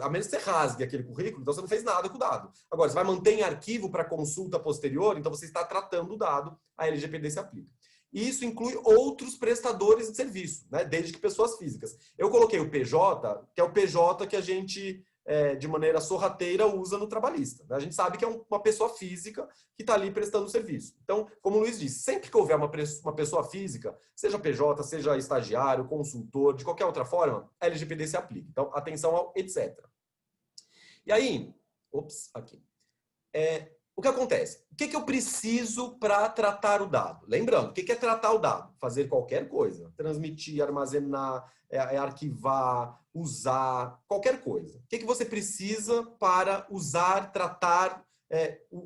a menos que você rasgue aquele currículo, então você não fez nada com o dado. Agora, você vai manter em arquivo para consulta posterior, então você está tratando o dado, a LGPD se aplica. E isso inclui outros prestadores de serviço, né? Desde que pessoas físicas. Eu coloquei o PJ, que é o PJ que a gente, de maneira sorrateira, usa no trabalhista. Né? A gente sabe que é uma pessoa física que está ali prestando serviço. Então, como o Luiz disse, sempre que houver uma pessoa física, seja PJ, seja estagiário, consultor, de qualquer outra forma, a LGPD se aplica. Então, atenção ao etc. E aí, aqui. O que acontece? O que eu preciso para tratar o dado? Lembrando, o que é tratar o dado? Fazer qualquer coisa. Transmitir, armazenar, arquivar, usar, qualquer coisa. O que você precisa para usar, tratar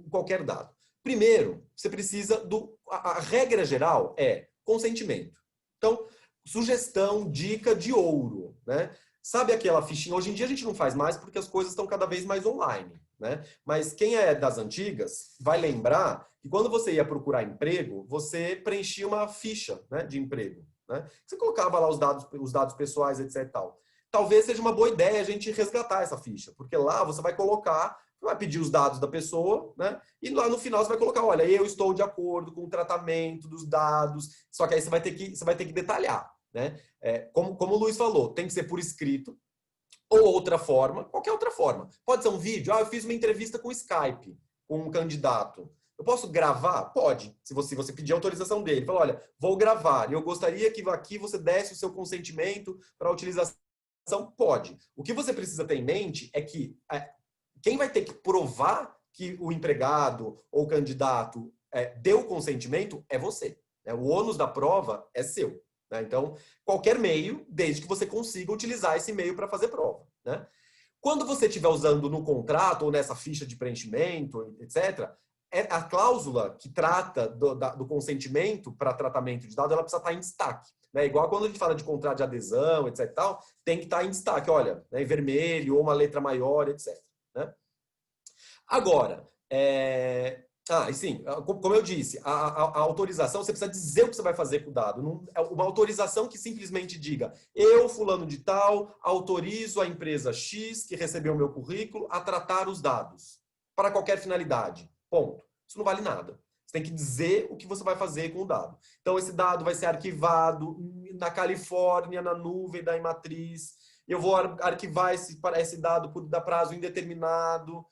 qualquer dado? Primeiro, você precisa a regra geral é consentimento. Então, sugestão, dica de ouro, né? Sabe aquela fichinha? Hoje em dia a gente não faz mais porque as coisas estão cada vez mais online. Né? Mas quem é das antigas vai lembrar que quando você ia procurar emprego, você preenchia uma ficha, né, de emprego. Né? Você colocava lá os dados pessoais, etc. Tal. Talvez seja uma boa ideia a gente resgatar essa ficha, porque lá você vai vai pedir os dados da pessoa, né? E lá no final você vai colocar, olha, eu estou de acordo com o tratamento dos dados, só que aí você vai ter que detalhar. Né? Como o Luiz falou, tem que ser por escrito, ou outra forma, qualquer outra forma. Pode ser um vídeo. Eu fiz uma entrevista com Skype, com um candidato. Eu posso gravar? Pode. Se você pedir autorização dele. Fala, olha, vou gravar. E eu gostaria que aqui você desse o seu consentimento para a utilização. Pode. O que você precisa ter em mente é que quem vai ter que provar que o empregado ou o candidato deu consentimento é você. Né? O ônus da prova é seu. Né? Então, qualquer meio, desde que você consiga utilizar esse meio para fazer prova. Né? Quando você estiver usando no contrato ou nessa ficha de preenchimento, etc., a cláusula que trata do consentimento para tratamento de dados, ela precisa estar em destaque. Né? Igual quando a gente fala de contrato de adesão, etc., tal, tem que estar em destaque, olha, né, em vermelho ou uma letra maior, etc. Né? Agora, e sim, como eu disse, a autorização, você precisa dizer o que você vai fazer com o dado. Não, uma autorização que simplesmente diga, eu, fulano de tal, autorizo a empresa X, que recebeu o meu currículo, a tratar os dados, para qualquer finalidade. Ponto. Isso não vale nada. Você tem que dizer o que você vai fazer com o dado. Então, esse dado vai ser arquivado na Califórnia, na nuvem da Imatriz. Eu vou arquivar esse dado por prazo indeterminado.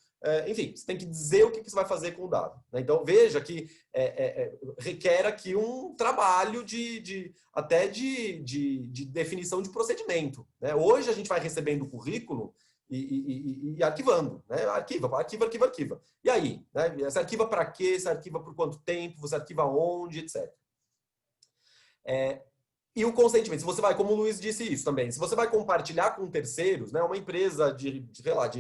Enfim, você tem que dizer o que você vai fazer com o dado. Né? Então, veja que requer aqui um trabalho até de definição de procedimento. Né? Hoje a gente vai recebendo o currículo e arquivando. Né? Arquiva. E aí? Né? Você arquiva para quê? Você arquiva por quanto tempo? Você arquiva onde? Etc. E o consentimento, se você vai, como o Luiz disse isso também, se você vai compartilhar com terceiros, né, uma empresa sei lá,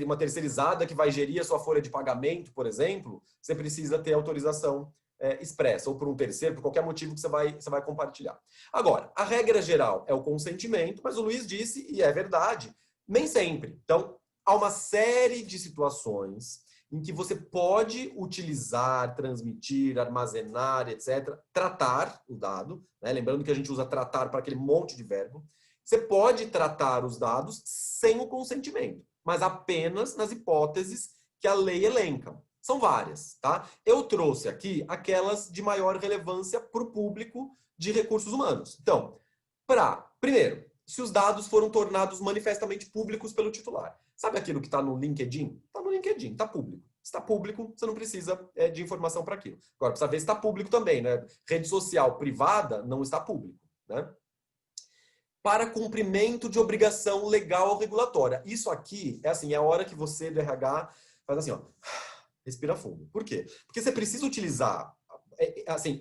uma terceirizada que vai gerir a sua folha de pagamento, por exemplo, você precisa ter autorização expressa, ou por um terceiro, por qualquer motivo que você vai compartilhar. Agora, a regra geral é o consentimento, mas o Luiz disse, e é verdade, nem sempre. Então, há uma série de situações em que você pode utilizar, transmitir, armazenar, etc., tratar o dado, né? Lembrando que a gente usa tratar para aquele monte de verbo. Você pode tratar os dados sem o consentimento, mas apenas nas hipóteses que a lei elenca. São várias, tá? Eu trouxe aqui aquelas de maior relevância para o público de recursos humanos. Então, primeiro, se os dados foram tornados manifestamente públicos pelo titular. Sabe aquilo que está no LinkedIn? Está no LinkedIn, está público. Se está público, você não precisa de informação para aquilo. Agora, precisa ver se está público também, né? Rede social privada não está público, né? Para cumprimento de obrigação legal ou regulatória. Isso aqui é a hora que você do RH faz assim, ó, respira fundo. Por quê? Porque você precisa utilizar,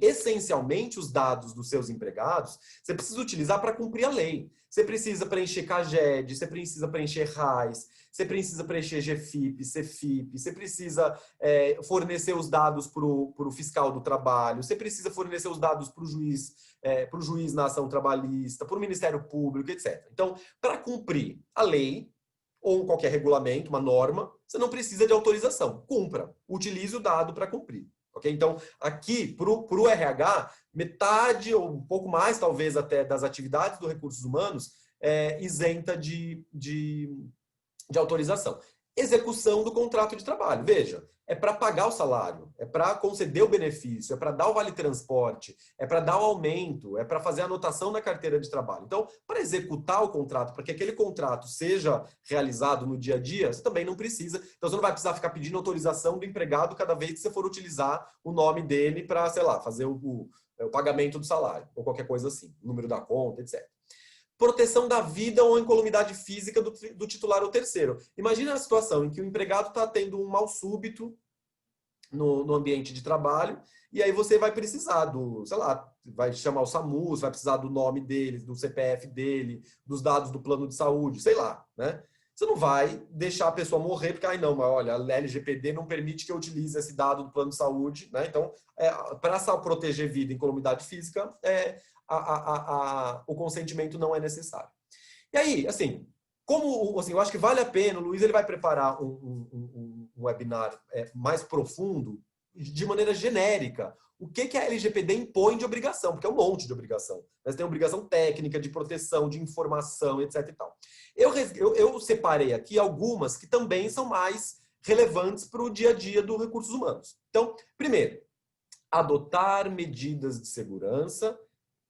essencialmente os dados dos seus empregados, você precisa utilizar para cumprir a lei. Você precisa preencher CAGED, você precisa preencher RAIS, você precisa preencher GFIP, CFIP, você precisa fornecer os dados para o fiscal do trabalho, você precisa fornecer os dados para o juiz na ação trabalhista, para o Ministério Público, etc. Então, para cumprir a lei, ou qualquer regulamento, uma norma, você não precisa de autorização. Cumpra. Utilize o dado para cumprir. Okay? Então, aqui, para o RH, metade ou um pouco mais, talvez, até das atividades do recursos humanos é isenta de autorização. Execução do contrato de trabalho. Veja, é para pagar o salário, é para conceder o benefício, é para dar o vale-transporte, é para dar o aumento, é para fazer a anotação na carteira de trabalho. Então, para executar o contrato, para que aquele contrato seja realizado no dia a dia, você também não precisa. Então, você não vai precisar ficar pedindo autorização do empregado cada vez que você for utilizar o nome dele para, sei lá, fazer o pagamento do salário, ou qualquer coisa assim, o número da conta, etc. Proteção da vida ou incolumidade física do titular ou terceiro. Imagina a situação em que o empregado está tendo um mal súbito no ambiente de trabalho, e aí você vai precisar vai chamar o SAMU, vai precisar do nome dele, do CPF dele, dos dados do plano de saúde, sei lá, né? Você não vai deixar a pessoa morrer, porque, mas olha, a LGPD não permite que eu utilize esse dado do plano de saúde, né? Então, para proteger vida e incolumidade física, o consentimento não é necessário. E aí, eu acho que vale a pena, o Luiz ele vai preparar um webinar mais profundo, de maneira genérica, o que a LGPD impõe de obrigação, porque é um monte de obrigação. Mas tem obrigação técnica, de proteção, de informação, etc. e tal. Eu separei aqui algumas que também são mais relevantes para o dia a dia dos recursos humanos. Então, primeiro, adotar medidas de segurança,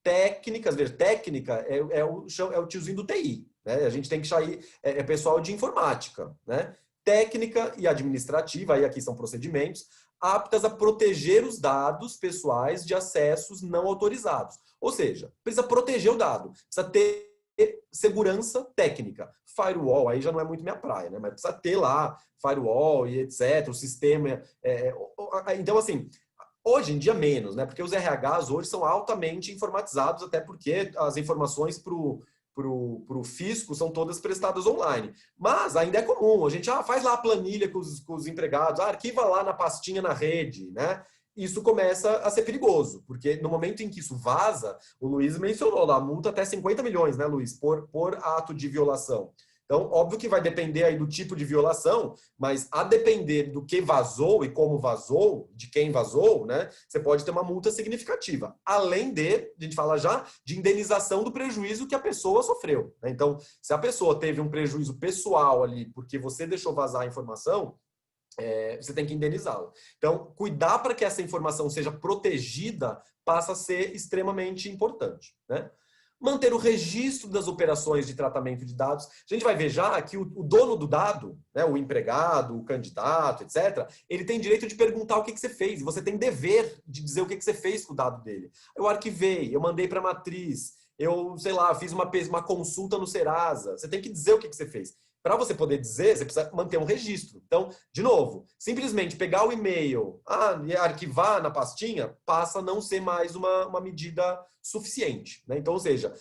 técnicas, técnica é o tiozinho do TI, né? A gente tem que sair, pessoal de informática, né? Técnica e administrativa, aí aqui são procedimentos, aptas a proteger os dados pessoais de acessos não autorizados. Ou seja, precisa proteger o dado, precisa ter segurança técnica. Firewall, aí já não é muito minha praia, né? Mas precisa ter lá firewall e etc, o sistema... Então, hoje em dia menos, né? Porque os RHs hoje são altamente informatizados, até porque as informações para o fisco são todas prestadas online. Mas ainda é comum, a gente faz lá a planilha com os empregados, arquiva lá na pastinha na rede, né? Isso começa a ser perigoso, porque no momento em que isso vaza, o Luiz mencionou lá, multa até 50 milhões, né, Luiz, por ato de violação. Então, óbvio que vai depender aí do tipo de violação, mas a depender do que vazou e como vazou, de quem vazou, né, você pode ter uma multa significativa. Além a gente fala já, de indenização do prejuízo que a pessoa sofreu, né? Então, se a pessoa teve um prejuízo pessoal ali porque você deixou vazar a informação, você tem que indenizá-la. Então, cuidar para que essa informação seja protegida passa a ser extremamente importante, né? Manter o registro das operações de tratamento de dados. A gente vai ver já que o dono do dado, né, o empregado, o candidato, etc., ele tem direito de perguntar o que você fez. E você tem dever de dizer o que você fez com o dado dele. Eu arquivei, eu mandei para a matriz, eu, sei lá, fiz uma consulta no Serasa. Você tem que dizer o que você fez. Para você poder dizer, você precisa manter um registro. Então, de novo, simplesmente pegar o e-mail e arquivar na pastinha passa a não ser mais uma medida suficiente, né? Então, ou seja,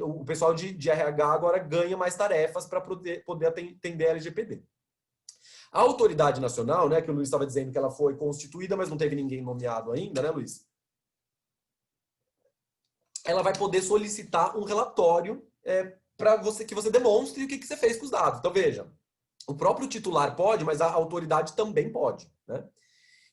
o pessoal de RH agora ganha mais tarefas para poder atender a LGPD. A autoridade nacional, né, que o Luiz estava dizendo que ela foi constituída, mas não teve ninguém nomeado ainda, né, Luiz? Ela vai poder solicitar um relatório para que você demonstre o que você fez com os dados. Então, veja, o próprio titular pode, mas a autoridade também pode, né?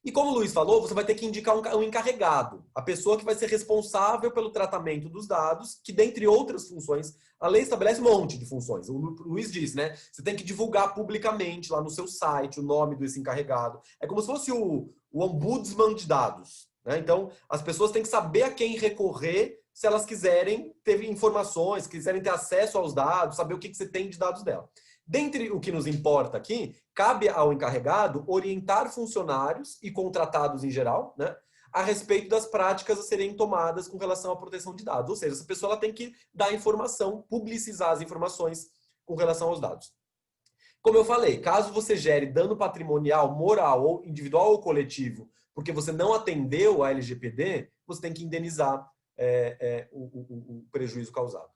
E como o Luiz falou, você vai ter que indicar um encarregado, a pessoa que vai ser responsável pelo tratamento dos dados, que dentre outras funções, a lei estabelece um monte de funções. O Luiz diz, né? Você tem que divulgar publicamente lá no seu site o nome desse encarregado. É como se fosse o ombudsman de dados, né? Então, as pessoas têm que saber a quem recorrer se elas quiserem ter informações, quiserem ter acesso aos dados, saber o que você tem de dados dela. Dentre o que nos importa aqui, cabe ao encarregado orientar funcionários e contratados em geral, né, a respeito das práticas a serem tomadas com relação à proteção de dados. Ou seja, essa pessoa ela tem que dar informação, publicizar as informações com relação aos dados. Como eu falei, caso você gere dano patrimonial, moral, ou individual ou coletivo, porque você não atendeu a LGPD, você tem que indenizar o prejuízo causado.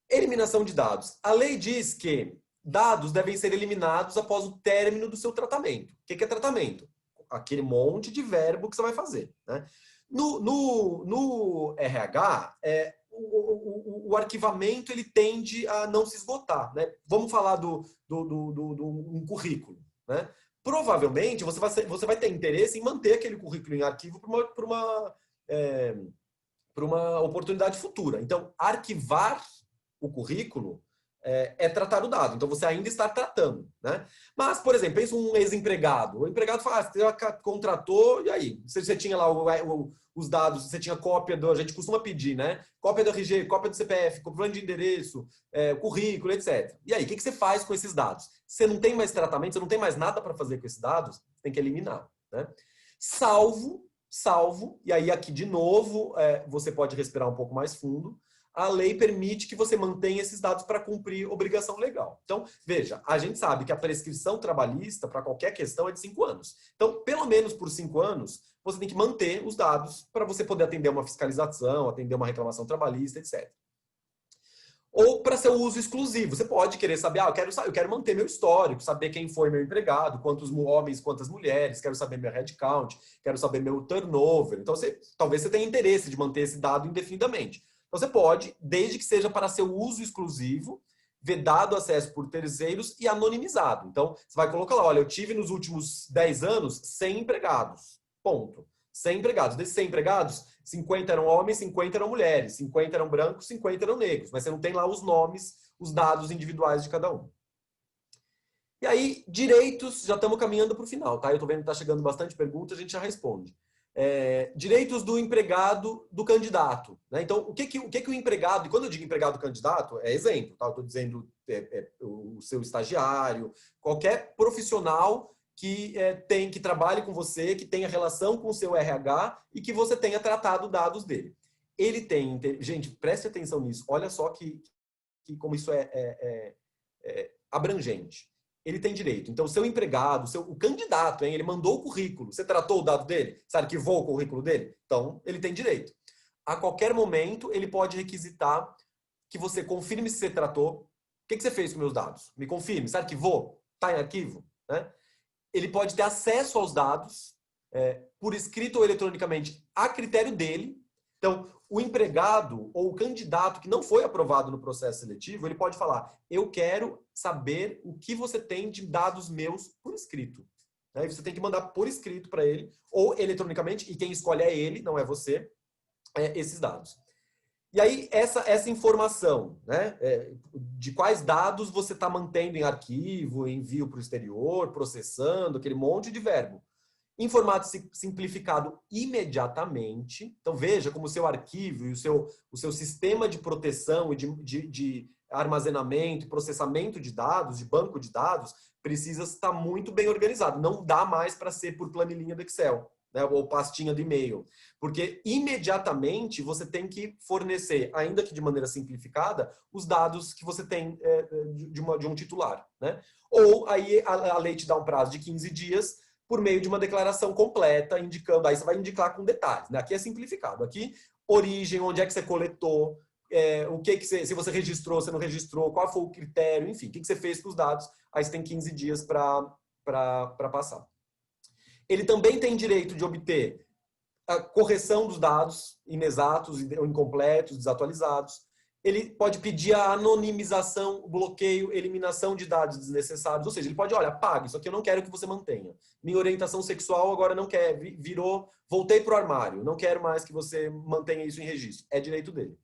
Eliminação de dados. A lei diz que dados devem ser eliminados após o término do seu tratamento. O que é tratamento? Aquele monte de verbo que você vai fazer, né? No RH, o arquivamento ele tende a não se esgotar, né? Vamos falar do um currículo, né? Provavelmente você vai ter interesse em manter aquele currículo em arquivo para uma oportunidade futura. Então, arquivar o currículo é tratar o dado. Então, você ainda está tratando, né? Mas, por exemplo, pensa um ex-empregado. O empregado fala, você contratou, e aí? Você tinha lá os dados, você tinha cópia a gente costuma pedir, né? Cópia do RG, cópia do CPF, comprovante de endereço, currículo, etc. E aí, o que você faz com esses dados? Você não tem mais tratamento, você não tem mais nada para fazer com esses dados, você tem que eliminar, né? Salvo, e aí aqui de novo você pode respirar um pouco mais fundo, a lei permite que você mantenha esses dados para cumprir obrigação legal. Então, veja, a gente sabe que a prescrição trabalhista para qualquer questão é de 5 anos. Então, pelo menos por 5 anos, você tem que manter os dados para você poder atender uma fiscalização, atender uma reclamação trabalhista, etc. Ou para seu uso exclusivo. Você pode querer saber, eu quero manter meu histórico, saber quem foi meu empregado, quantos homens, quantas mulheres, quero saber meu headcount, quero saber meu turnover. Então, talvez você tenha interesse de manter esse dado indefinidamente. Então, você pode, desde que seja para seu uso exclusivo, vedado acesso por terceiros e anonimizado. Então, você vai colocar lá, olha, eu tive nos últimos 10 anos 100 empregados. Ponto. 100 empregados. Desses 100 empregados, 50 eram homens, 50 eram mulheres, 50 eram brancos, 50 eram negros. Mas você não tem lá os nomes, os dados individuais de cada um. E aí, direitos, já estamos caminhando para o final, tá? Eu estou vendo que está chegando bastante pergunta, a gente já responde. Direitos do empregado, do candidato, né? Então, o que o empregado, e quando eu digo empregado candidato, é exemplo, tá? Eu estou dizendo o seu estagiário, qualquer profissional que trabalhe com você, que tenha relação com o seu RH e que você tenha tratado dados dele. Ele tem... Gente, preste atenção nisso. Olha só como isso é abrangente. Ele tem direito. Então, o seu empregado, o candidato, ele mandou o currículo. Você tratou o dado dele? Você arquivou o currículo dele? Então, ele tem direito. A qualquer momento, ele pode requisitar que você confirme se você tratou. O que você fez com meus dados? Me confirme. Você arquivou? Está em arquivo? Né? Ele pode ter acesso aos dados, por escrito ou eletronicamente, a critério dele. Então, o empregado ou o candidato que não foi aprovado no processo seletivo, ele pode falar, eu quero saber o que você tem de dados meus por escrito. E você tem que mandar por escrito para ele, ou eletronicamente, e quem escolhe é ele, não é você, esses dados. E aí, essa informação, né, de quais dados você está mantendo em arquivo, envio para o exterior, processando, aquele monte de verbo. Em formato simplificado imediatamente. Então, veja como o seu arquivo e o seu sistema de proteção e de armazenamento e processamento de dados, de banco de dados, precisa estar muito bem organizado. Não dá mais para ser por planilhinha do Excel. né, ou pastinha do e-mail. Porque imediatamente você tem que fornecer, ainda que de maneira simplificada, os dados que você tem de um titular. Né? Ou aí a lei te dá um prazo de 15 dias por meio de uma declaração completa, indicando, aí você vai indicar com detalhes. Né? Aqui é simplificado. Aqui, origem, onde é que você coletou, o que você, se você registrou, se não registrou, qual foi o critério, enfim, o que você fez com os dados, aí você tem 15 dias para passar. Ele também tem direito de obter a correção dos dados inexatos, incompletos, desatualizados. Ele pode pedir a anonimização, o bloqueio, eliminação de dados desnecessários. Ou seja, ele pode, olha, apague, isso aqui eu não quero que você mantenha. Minha orientação sexual agora não quer, voltei para o armário, não quero mais que você mantenha isso em registro. É direito dele.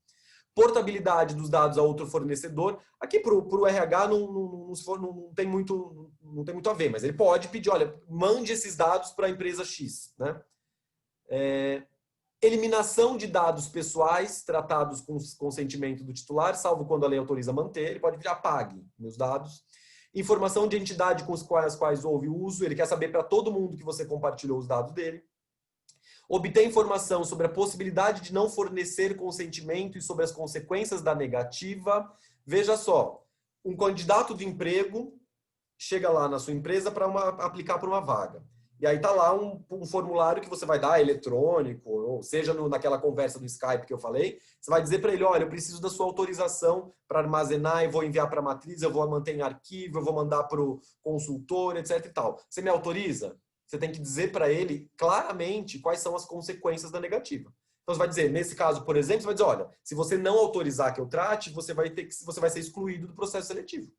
Portabilidade dos dados a outro fornecedor. Aqui para o RH não tem muito a ver, mas ele pode pedir, olha, mande esses dados para a empresa X. Né? Eliminação de dados pessoais tratados com consentimento do titular, salvo quando a lei autoriza manter. Ele pode pedir, apague meus dados. Informação de entidade com as quais houve uso. Ele quer saber para todo mundo que você compartilhou os dados dele. Obter informação sobre a possibilidade de não fornecer consentimento e sobre as consequências da negativa. Veja só, um candidato de emprego chega lá na sua empresa para aplicar para uma vaga. E aí está lá um formulário que você vai dar, eletrônico, ou seja, naquela conversa do Skype que eu falei, você vai dizer para ele, olha, eu preciso da sua autorização para armazenar, eu vou enviar para a matriz, eu vou manter em arquivo, eu vou mandar para o consultor, etc e tal. Você me autoriza? Você tem que dizer para ele claramente quais são as consequências da negativa. Então você vai dizer, nesse caso, por exemplo, você vai dizer, olha, se você não autorizar que eu trate, você vai ser excluído do processo seletivo.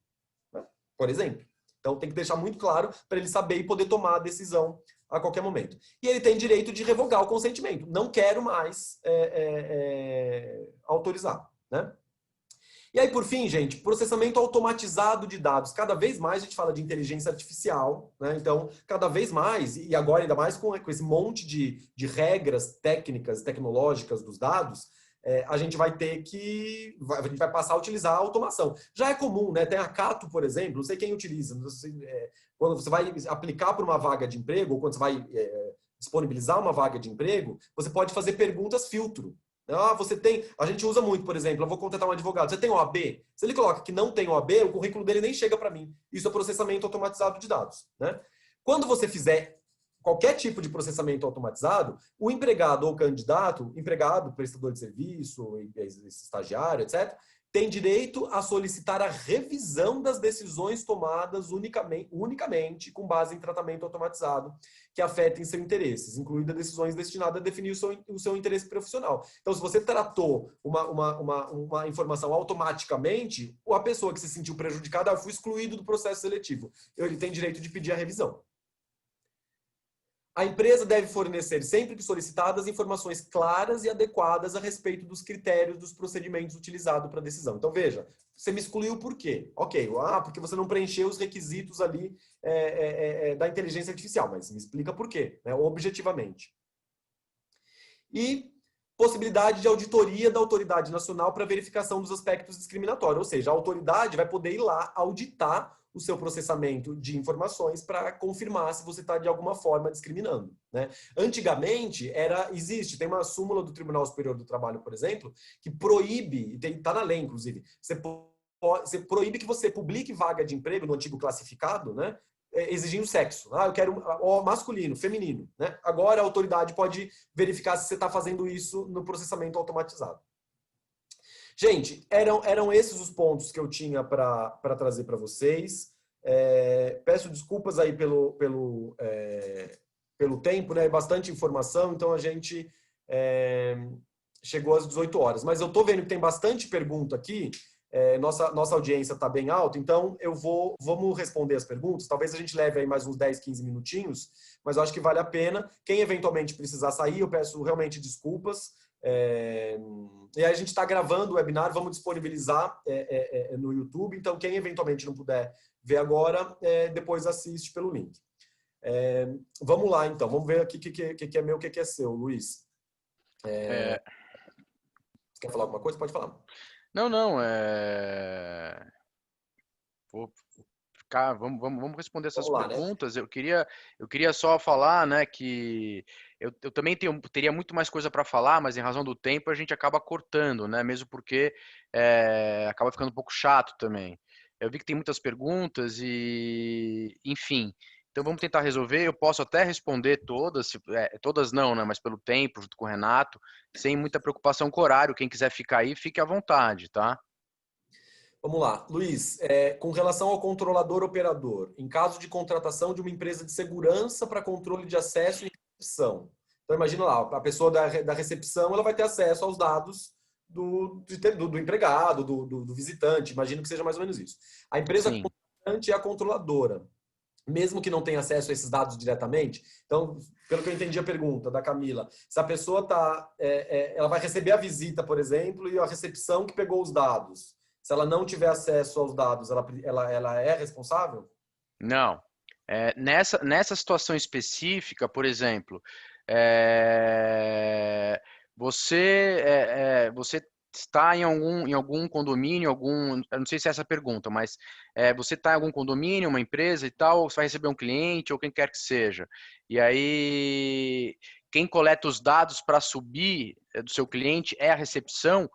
Né? Por exemplo. Então tem que deixar muito claro para ele saber e poder tomar a decisão a qualquer momento. E ele tem direito de revogar o consentimento. Não quero mais autorizar. Né? E aí, por fim, gente, processamento automatizado de dados. Cada vez mais a gente fala de inteligência artificial, né? Então, cada vez mais, e agora ainda mais com esse monte de regras técnicas, tecnológicas dos dados, a gente vai ter que... A gente vai passar a utilizar a automação. Já é comum, né? Tem a Cato, por exemplo, não sei quem utiliza. Quando você vai aplicar para uma vaga de emprego, ou quando você vai disponibilizar uma vaga de emprego, você pode fazer perguntas filtro. Você tem... A gente usa muito, por exemplo, eu vou contratar um advogado. Você tem OAB? Se ele coloca que não tem OAB, o currículo dele nem chega para mim. Isso é processamento automatizado de dados. Né? Quando você fizer qualquer tipo de processamento automatizado, o empregado ou candidato, empregado, prestador de serviço, estagiário, etc., tem direito a solicitar a revisão das decisões tomadas unicamente com base em tratamento automatizado que afetem seus interesses, incluindo decisões destinadas a definir o seu interesse profissional. Então, se você tratou uma informação automaticamente, a pessoa que se sentiu prejudicada foi excluído do processo seletivo. Ele tem direito de pedir a revisão. A empresa deve fornecer, sempre que solicitadas, informações claras e adequadas a respeito dos critérios dos procedimentos utilizados para a decisão. Então, veja, você me excluiu por quê? Ok, porque você não preencheu os requisitos ali da inteligência artificial, mas me explica por quê, né, objetivamente. E possibilidade de auditoria da autoridade nacional para verificação dos aspectos discriminatórios, ou seja, a autoridade vai poder ir lá auditar o seu processamento de informações para confirmar se você está de alguma forma discriminando. Né? Antigamente, tem uma súmula do Tribunal Superior do Trabalho, por exemplo, que proíbe, está na lei, inclusive, você proíbe que você publique vaga de emprego no antigo classificado, né? Exigindo sexo. Eu quero masculino, feminino. Né? Agora a autoridade pode verificar se você está fazendo isso no processamento automatizado. Gente, eram esses os pontos que eu tinha para trazer para vocês. Peço desculpas aí pelo tempo, né? Bastante informação, então a gente chegou às 18 horas. Mas eu estou vendo que tem bastante pergunta aqui. Nossa audiência está bem alta, então vamos responder as perguntas. Talvez a gente leve aí mais uns 10, 15 minutinhos, mas eu acho que vale a pena. Quem eventualmente precisar sair, eu peço realmente desculpas. E aí a gente está gravando o webinar, vamos disponibilizar no YouTube, então quem eventualmente não puder ver agora, depois assiste pelo link. Vamos lá, então. Vamos ver aqui o que é meu, o que é seu, Luiz. Você quer falar alguma coisa? Pode falar. Não. Vou ficar. Vamos responder essas perguntas. Né? Eu queria só falar, né, que eu também teria muito mais coisa para falar, mas em razão do tempo a gente acaba cortando, né? Mesmo porque acaba ficando um pouco chato também. Eu vi que tem muitas perguntas e, enfim. Então vamos tentar resolver. Eu posso até responder todas, todas não, né? Mas pelo tempo, junto com o Renato, sem muita preocupação com o horário. Quem quiser ficar aí, fique à vontade, tá? Vamos lá, Luiz, com relação ao controlador operador, em caso de contratação de uma empresa de segurança para controle de acesso e recepção. Então, imagina lá, a pessoa da recepção ela vai ter acesso aos dados do empregado, do visitante, imagino que seja mais ou menos isso. A empresa Sim. contratante é a controladora, mesmo que não tenha acesso a esses dados diretamente. Então, pelo que eu entendi a pergunta da Camila, se a pessoa ela vai receber a visita, por exemplo, e a recepção que pegou os dados. Se ela não tiver acesso aos dados, ela é responsável? Não. Nessa situação específica, por exemplo, é, você está em algum condomínio, eu não sei se é essa a pergunta, mas você está em algum condomínio, uma empresa e tal, você vai receber um cliente ou quem quer que seja. E aí, quem coleta os dados para subir do seu cliente é a recepção.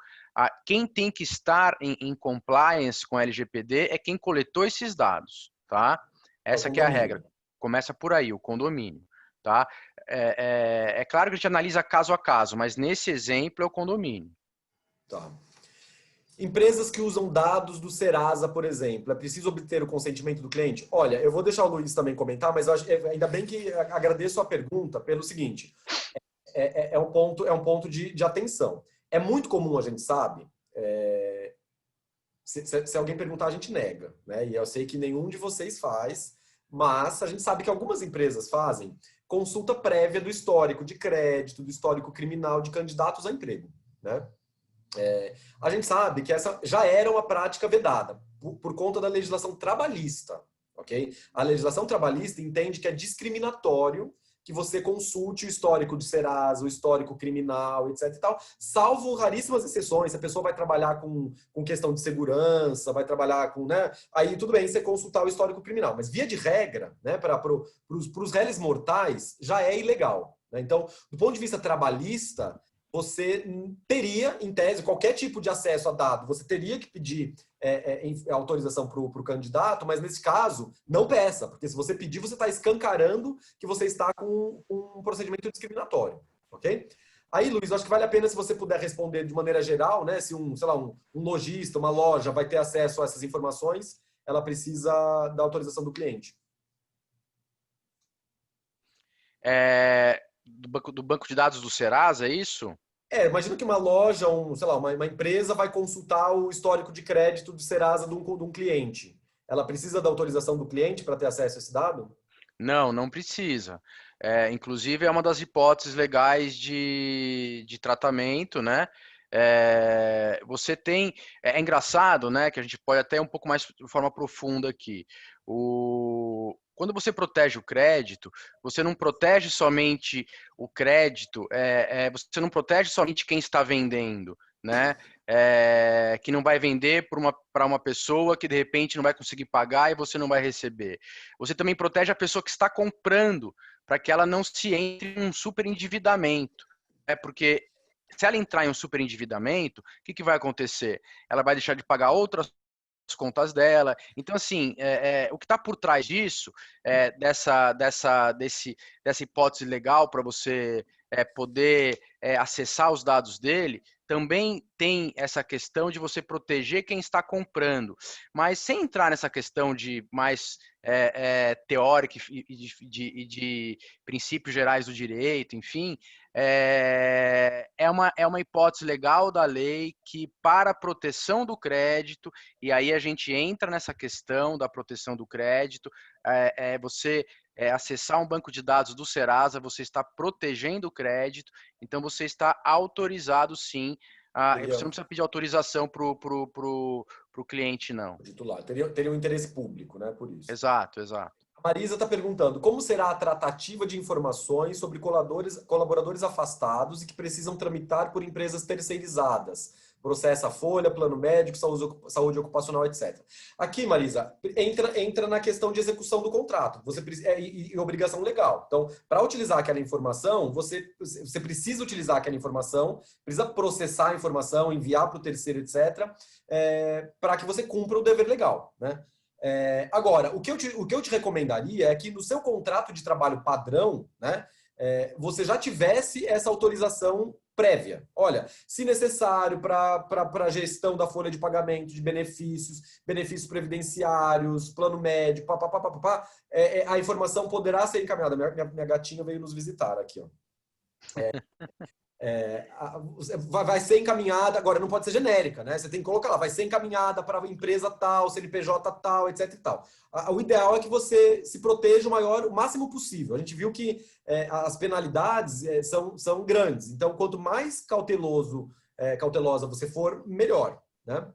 Quem tem que estar em compliance com a LGPD é quem coletou esses dados, tá? É o Essa que é a regra. condomínio. Começa por aí, o condomínio, tá? É claro que a gente analisa caso a caso, mas nesse exemplo é o condomínio. Tá. Empresas que usam dados do Serasa, por exemplo, é preciso obter o consentimento do cliente? Olha, eu vou deixar o Luiz também comentar, mas eu acho, ainda bem que agradeço a pergunta pelo seguinte: é um ponto de atenção. É muito comum, a gente sabe, se alguém perguntar, a gente nega, né? E eu sei que nenhum de vocês faz, mas a gente sabe que algumas empresas fazem consulta prévia do histórico de crédito, do histórico criminal de candidatos a emprego, né? A gente sabe que essa já era uma prática vedada por conta da legislação trabalhista, ok? A legislação trabalhista entende que é discriminatório que você consulte o histórico de Serasa, o histórico criminal, etc e tal, salvo raríssimas exceções. Se a pessoa vai trabalhar com questão de segurança, vai trabalhar com, né? Aí tudo bem você consultar o histórico criminal, mas via de regra, né, para os réis mortais, já é ilegal. Né? Então, do ponto de vista trabalhista, você teria, em tese, qualquer tipo de acesso a dado, você teria que pedir autorização para o candidato, mas nesse caso, não peça, porque se você pedir, você está escancarando que você está com um procedimento discriminatório, ok? Aí, Luiz, acho que vale a pena se você puder responder de maneira geral, né? Se sei lá, um lojista, uma loja vai ter acesso a essas informações, ela precisa da autorização do cliente. Do banco de dados do Serasa, é isso? Imagina que uma loja, sei lá, uma empresa vai consultar o histórico de crédito de Serasa de um cliente. Ela precisa da autorização do cliente para ter acesso a esse dado? Não, não precisa. Inclusive, é uma das hipóteses legais de tratamento, né? Você tem. É engraçado, né? Que a gente pode até um pouco mais de forma profunda aqui. Quando você protege o crédito, você não protege somente o crédito, você não protege somente quem está vendendo, né? Que não vai vender para uma pessoa que de repente não vai conseguir pagar e você não vai receber. Você também protege a pessoa que está comprando, para que ela não se entre em um superendividamento. Porque se ela entrar em um superendividamento, o que vai acontecer? Ela vai deixar de pagar outras contas dela. Então, assim, o que está por trás disso, dessa hipótese legal para você poder acessar os dados dele, também tem essa questão de você proteger quem está comprando. Mas sem entrar nessa questão de mais teórica e de princípios gerais do direito, enfim, é uma hipótese legal da lei que, para a proteção do crédito, e aí a gente entra nessa questão da proteção do crédito, você acessar um banco de dados do Serasa, você está protegendo o crédito, então você está autorizado sim. Você não precisa pedir autorização para o cliente, não. Titular. Teria um interesse público, né, por isso. Exato, exato. Marisa está perguntando, como será a tratativa de informações sobre colaboradores afastados e que precisam tramitar por empresas terceirizadas? Processo folha, plano médico, saúde ocupacional, etc. Aqui, Marisa, entra na questão de execução do contrato e obrigação legal. Então, para utilizar aquela informação, você precisa utilizar aquela informação, precisa processar a informação, enviar para o terceiro, etc., para que você cumpra o dever legal, né? Agora, o que eu te recomendaria é que no seu contrato de trabalho padrão, né, você já tivesse essa autorização prévia. Olha, se necessário para a gestão da folha de pagamento de benefícios previdenciários, plano médico, a informação poderá ser encaminhada. Minha gatinha veio nos visitar aqui, ó. Vai ser encaminhada, agora não pode ser genérica, né? Você tem que colocar lá, vai ser encaminhada para a empresa tal, CNPJ tal, etc e tal. O ideal é que você se proteja o máximo possível. A gente viu que as penalidades são grandes, então quanto mais cautelosa você for, melhor, né?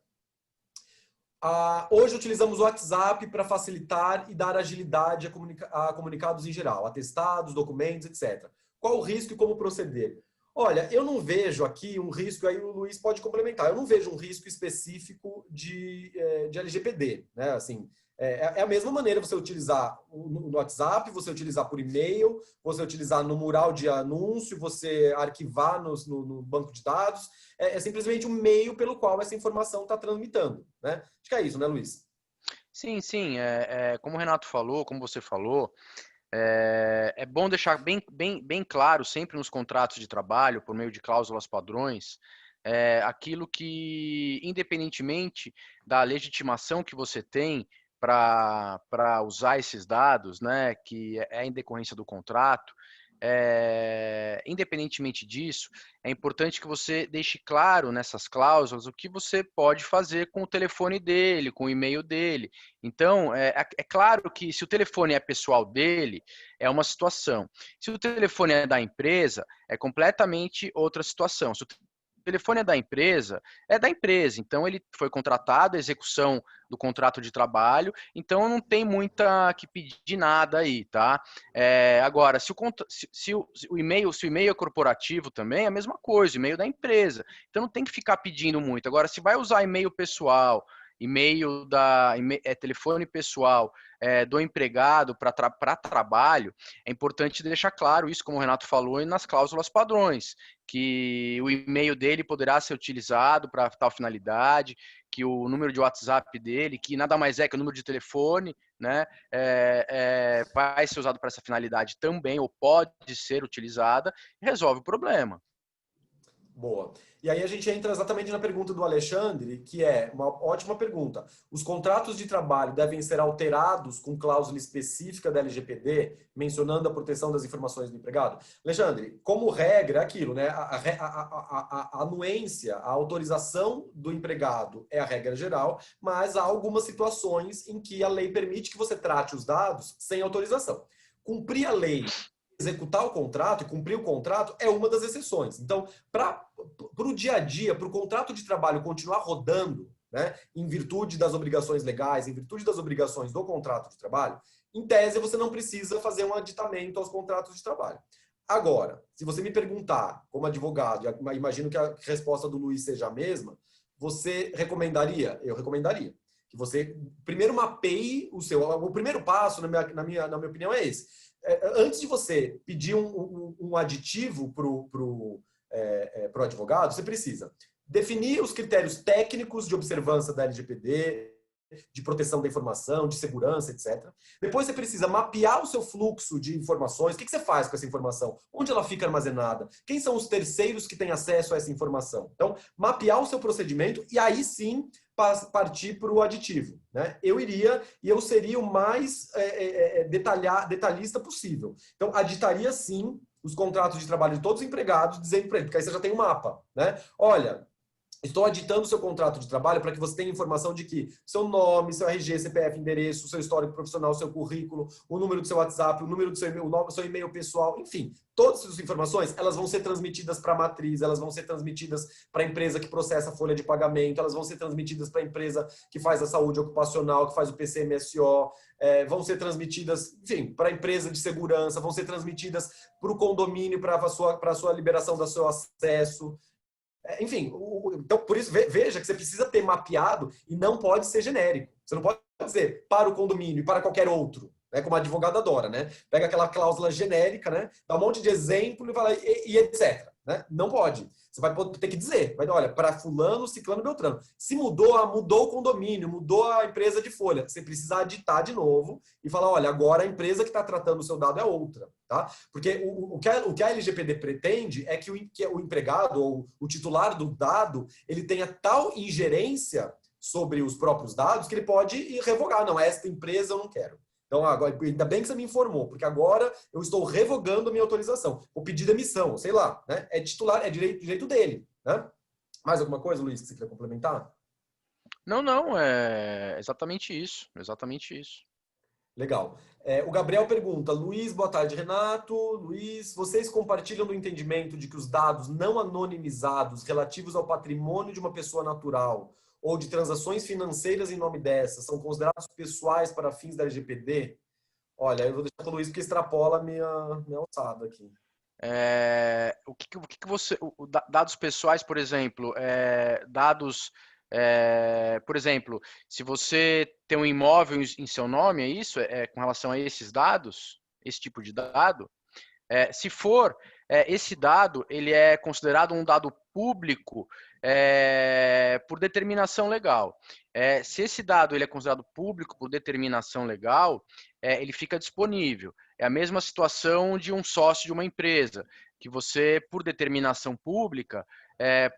Hoje utilizamos o WhatsApp para facilitar e dar agilidade a comunicados em geral, atestados, documentos, etc. Qual o risco e como proceder? Olha, eu não vejo aqui um risco, aí o Luiz pode complementar, eu não vejo um risco específico de LGPD, né? Assim, é a mesma maneira você utilizar no WhatsApp, você utilizar por e-mail, você utilizar no mural de anúncio, você arquivar no banco de dados, é simplesmente um meio pelo qual essa informação está tramitando, né? Acho que é isso, né, Luiz? Sim, sim, como o Renato falou, como você falou, é bom deixar bem claro sempre nos contratos de trabalho, por meio de cláusulas padrões, aquilo que, independentemente da legitimação que você tem para usar esses dados, né, que é em decorrência do contrato, independentemente disso, é importante que você deixe claro nessas cláusulas o que você pode fazer com o telefone dele, com o e-mail dele. Então, é claro que se o telefone é pessoal dele, é uma situação. Se o telefone é da empresa, é completamente outra situação. Se o telefone é da empresa, então ele foi contratado, a execução do contrato de trabalho, então não tem muita que pedir nada aí, tá? Agora, se o e-mail é corporativo também, é a mesma coisa, o e-mail da empresa, então não tem que ficar pedindo muito. Agora, se vai usar e-mail pessoal, telefone pessoal do empregado para trabalho, é importante deixar claro isso, como o Renato falou, e nas cláusulas padrões, que o e-mail dele poderá ser utilizado para tal finalidade, que o número de WhatsApp dele, que nada mais é que o número de telefone, né, vai ser usado para essa finalidade também, ou pode ser utilizada, e resolve o problema. Boa. E aí a gente entra exatamente na pergunta do Alexandre, que é uma ótima pergunta. Os contratos de trabalho devem ser alterados com cláusula específica da LGPD, mencionando a proteção das informações do empregado? Alexandre, como regra, é aquilo, né? A anuência, a autorização do empregado é a regra geral, mas há algumas situações em que a lei permite que você trate os dados sem autorização. Cumprir a lei, executar o contrato e cumprir o contrato é uma das exceções. Então, para o dia a dia, para o contrato de trabalho continuar rodando, né, em virtude das obrigações legais, em virtude das obrigações do contrato de trabalho, em tese você não precisa fazer um aditamento aos contratos de trabalho. Agora, se você me perguntar, como advogado, imagino que a resposta do Luiz seja a mesma, você recomendaria? Eu recomendaria. Que você primeiro mapeie o primeiro passo, na minha opinião, é esse. Antes de você pedir um aditivo para o advogado, você precisa definir os critérios técnicos de observância da LGPD, de proteção da informação, de segurança, etc. Depois você precisa mapear o seu fluxo de informações. O que você faz com essa informação? Onde ela fica armazenada? Quem são os terceiros que têm acesso a essa informação? Então, mapear o seu procedimento e aí sim partir para o aditivo, né? Eu seria o mais detalhista possível. Então, aditaria sim os contratos de trabalho de todos os empregados, dizendo para ele, porque aí você já tem um mapa, né? Olha, Estou aditando o seu contrato de trabalho para que você tenha informação de que seu nome, seu RG, CPF, endereço, seu histórico profissional, seu currículo, o número do seu WhatsApp, o número do seu e-mail, o nome, seu e-mail pessoal, enfim, todas essas informações, elas vão ser transmitidas para a matriz, elas vão ser transmitidas para a empresa que processa a folha de pagamento, elas vão ser transmitidas para a empresa que faz a saúde ocupacional, que faz o PCMSO, vão ser transmitidas, enfim, para a empresa de segurança, vão ser transmitidas para o condomínio, para a sua liberação do seu acesso. Enfim, então por isso veja que você precisa ter mapeado e não pode ser genérico. Você não pode dizer para o condomínio e para qualquer outro, né, como a advogada adora, né? Pega aquela cláusula genérica, né? Dá um monte de exemplo e fala e etc. Né? Não pode. Você vai ter que dizer, vai, olha, para fulano, ciclano, beltrano. Se mudou, mudou o condomínio, mudou a empresa de folha. Você precisa aditar de novo e falar, olha, agora a empresa que está tratando o seu dado é outra. Tá? Porque o que a LGPD pretende é que o empregado ou o titular do dado ele tenha tal ingerência sobre os próprios dados que ele pode ir revogar. Não, esta empresa eu não quero. Então, agora, ainda bem que você me informou, porque agora eu estou revogando a minha autorização. Vou pedir demissão, sei lá. Né? É titular, é direito dele. Né? Mais alguma coisa, Luiz, que você queria complementar? Não, é exatamente isso, exatamente isso. Legal. O Gabriel pergunta, Luiz, boa tarde, Renato. Luiz, vocês compartilham do entendimento de que os dados não anonimizados relativos ao patrimônio de uma pessoa natural ou de transações financeiras em nome dessa são considerados pessoais para fins da LGPD? Olha, eu vou deixar para o Luiz porque extrapola a minha alçada aqui. O que você... dados pessoais, por exemplo, dados... por exemplo, se você tem um imóvel em seu nome, é isso? Com relação a esses dados? Esse tipo de dado? Se for, esse dado ele é considerado um dado público por determinação legal. Se esse dado ele é considerado público por determinação legal, ele fica disponível. É a mesma situação de um sócio de uma empresa, que você, por determinação pública,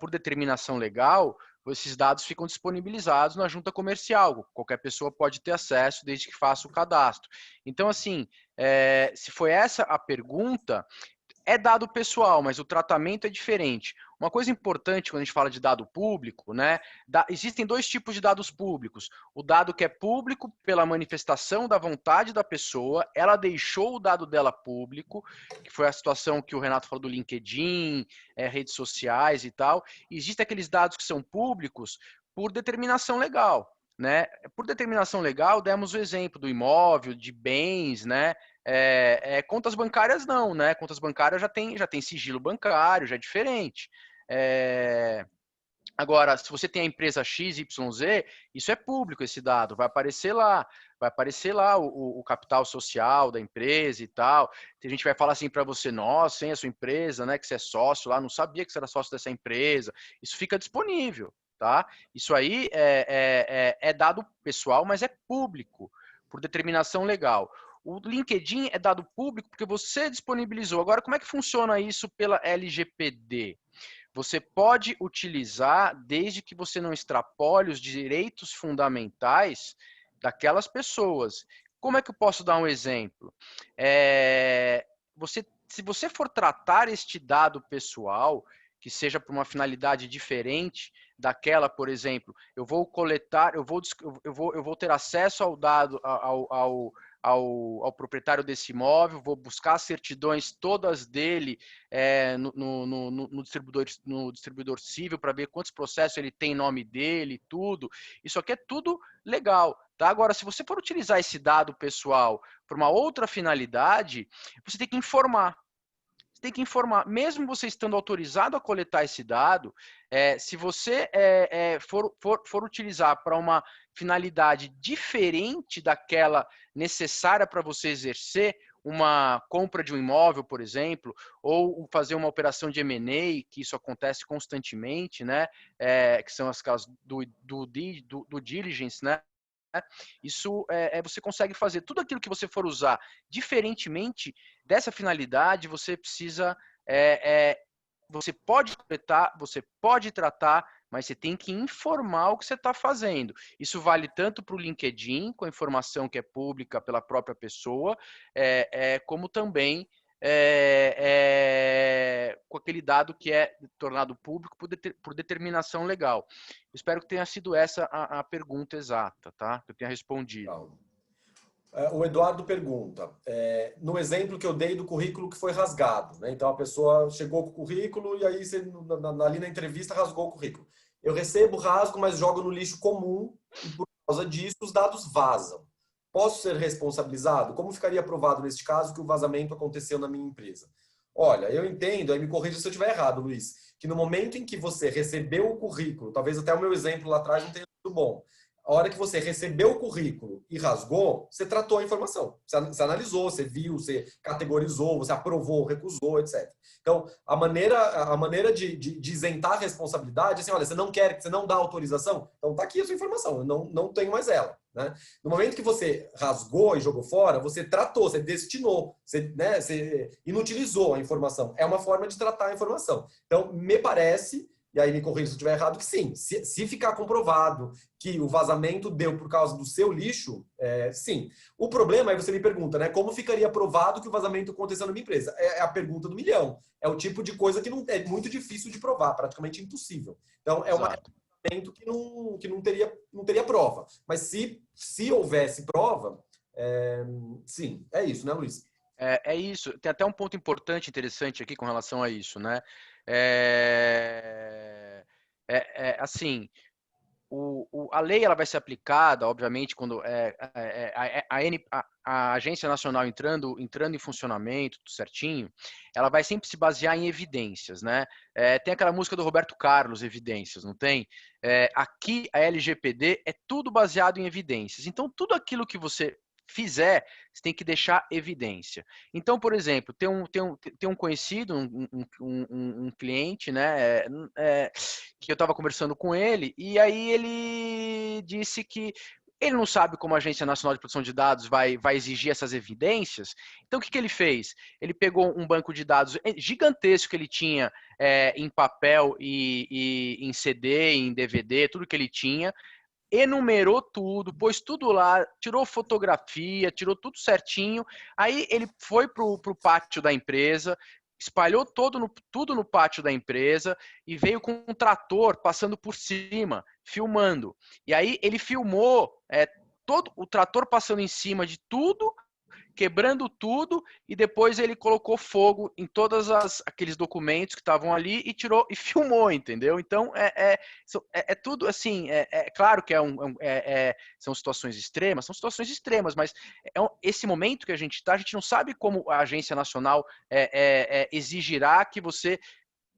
por determinação legal, esses dados ficam disponibilizados na junta comercial. Qualquer pessoa pode ter acesso desde que faça o cadastro. Então, assim, se foi essa a pergunta, é dado pessoal, mas o tratamento é diferente. Uma coisa importante quando a gente fala de dado público, né? Existem dois tipos de dados públicos. O dado que é público pela manifestação da vontade da pessoa, ela deixou o dado dela público, que foi a situação que o Renato falou do LinkedIn, redes sociais e tal. E existem aqueles dados que são públicos por determinação legal. Né? Por determinação legal, demos o exemplo do imóvel, de bens, né? Contas bancárias não, né? Contas bancárias já tem sigilo bancário, já é diferente. Agora, se você tem a empresa XYZ, isso é público, esse dado, vai aparecer lá o capital social da empresa e tal. A gente vai falar assim para você, nossa, hein, a sua empresa, né, que você é sócio lá, não sabia que você era sócio dessa empresa. Isso fica disponível, tá? Isso aí é dado pessoal, mas é público, por determinação legal. O LinkedIn é dado público porque você disponibilizou. Agora, como é que funciona isso pela LGPD? Você pode utilizar desde que você não extrapole os direitos fundamentais daquelas pessoas. Como é que eu posso dar um exemplo? Se você for tratar este dado pessoal, que seja para uma finalidade diferente daquela, por exemplo, eu vou coletar, eu vou ter acesso ao dado, ao proprietário desse imóvel, vou buscar as certidões todas dele no distribuidor civil para ver quantos processos ele tem em nome dele, tudo. Isso aqui é tudo legal. Tá? Agora, se você for utilizar esse dado pessoal para uma outra finalidade, você tem que informar. Você tem que informar, mesmo você estando autorizado a coletar esse dado, se você for utilizar para uma finalidade diferente daquela necessária para você exercer uma compra de um imóvel, por exemplo, ou fazer uma operação de M&A, que isso acontece constantemente, né? Que são as casos do diligence, né? Isso você consegue fazer tudo aquilo que você for usar diferentemente dessa finalidade, você precisa você pode coletar, você pode tratar, mas você tem que informar o que você está fazendo. Isso vale tanto para o LinkedIn, com a informação que é pública pela própria pessoa, como também com aquele dado que é tornado público por determinação legal. Espero que tenha sido essa a pergunta exata, tá? Que eu tenha respondido. Legal. O Eduardo pergunta, no exemplo que eu dei do currículo que foi rasgado, né? Então a pessoa chegou com o currículo e aí você, ali na entrevista rasgou o currículo. Eu recebo, rasgo, mas jogo no lixo comum e por causa disso os dados vazam. Posso ser responsabilizado? Como ficaria provado neste caso que o vazamento aconteceu na minha empresa? Olha, eu entendo, aí me corrija se eu estiver errado, Luiz, que no momento em que você recebeu o currículo, talvez até o meu exemplo lá atrás não tenha sido bom, a hora que você recebeu o currículo e rasgou, você tratou a informação. Você analisou, você viu, você categorizou, você aprovou, recusou, etc. Então, a maneira de isentar a responsabilidade é assim, olha, você não quer, você não dá autorização, então tá aqui a sua informação, eu não tenho mais ela. Né? No momento que você rasgou e jogou fora, você tratou, você destinou, você inutilizou a informação. É uma forma de tratar a informação. Então, me parece, e aí me corrija se eu estiver errado, que sim, se ficar comprovado que o vazamento deu por causa do seu lixo, sim. O problema, aí você me pergunta, né? Como ficaria provado que o vazamento aconteceu na minha empresa? É a pergunta do milhão. É o tipo de coisa que não é muito difícil de provar, praticamente impossível. Então, é uma que não teria prova. Mas se houvesse prova, sim, é isso, né, Luiz? É isso. Tem até um ponto importante, interessante aqui com relação a isso, né? Assim, a lei ela vai ser aplicada, obviamente, quando a Agência Nacional entrando em funcionamento, tudo certinho, ela vai sempre se basear em evidências, né? Tem aquela música do Roberto Carlos, Evidências, não tem? Aqui, a LGPD é tudo baseado em evidências. Então, tudo aquilo que você fizer, você tem que deixar evidência. Então, por exemplo, tem um conhecido, um cliente, né, que eu estava conversando com ele, e aí ele disse que ele não sabe como a Agência Nacional de Proteção de Dados vai exigir essas evidências. Então, o que ele fez? Ele pegou um banco de dados gigantesco que ele tinha em papel e em CD, em DVD, tudo que ele tinha, enumerou tudo, pôs tudo lá, tirou fotografia, tirou tudo certinho. Aí ele foi pro pátio da empresa, espalhou tudo no pátio da empresa e veio com um trator passando por cima, filmando. E aí ele filmou todo o trator passando em cima de tudo, quebrando tudo, e depois ele colocou fogo em todos aqueles documentos que estavam ali e tirou e filmou, entendeu? Então é tudo assim. Claro que são situações extremas, mas esse momento que a gente está, a gente não sabe como a Agência Nacional exigirá que você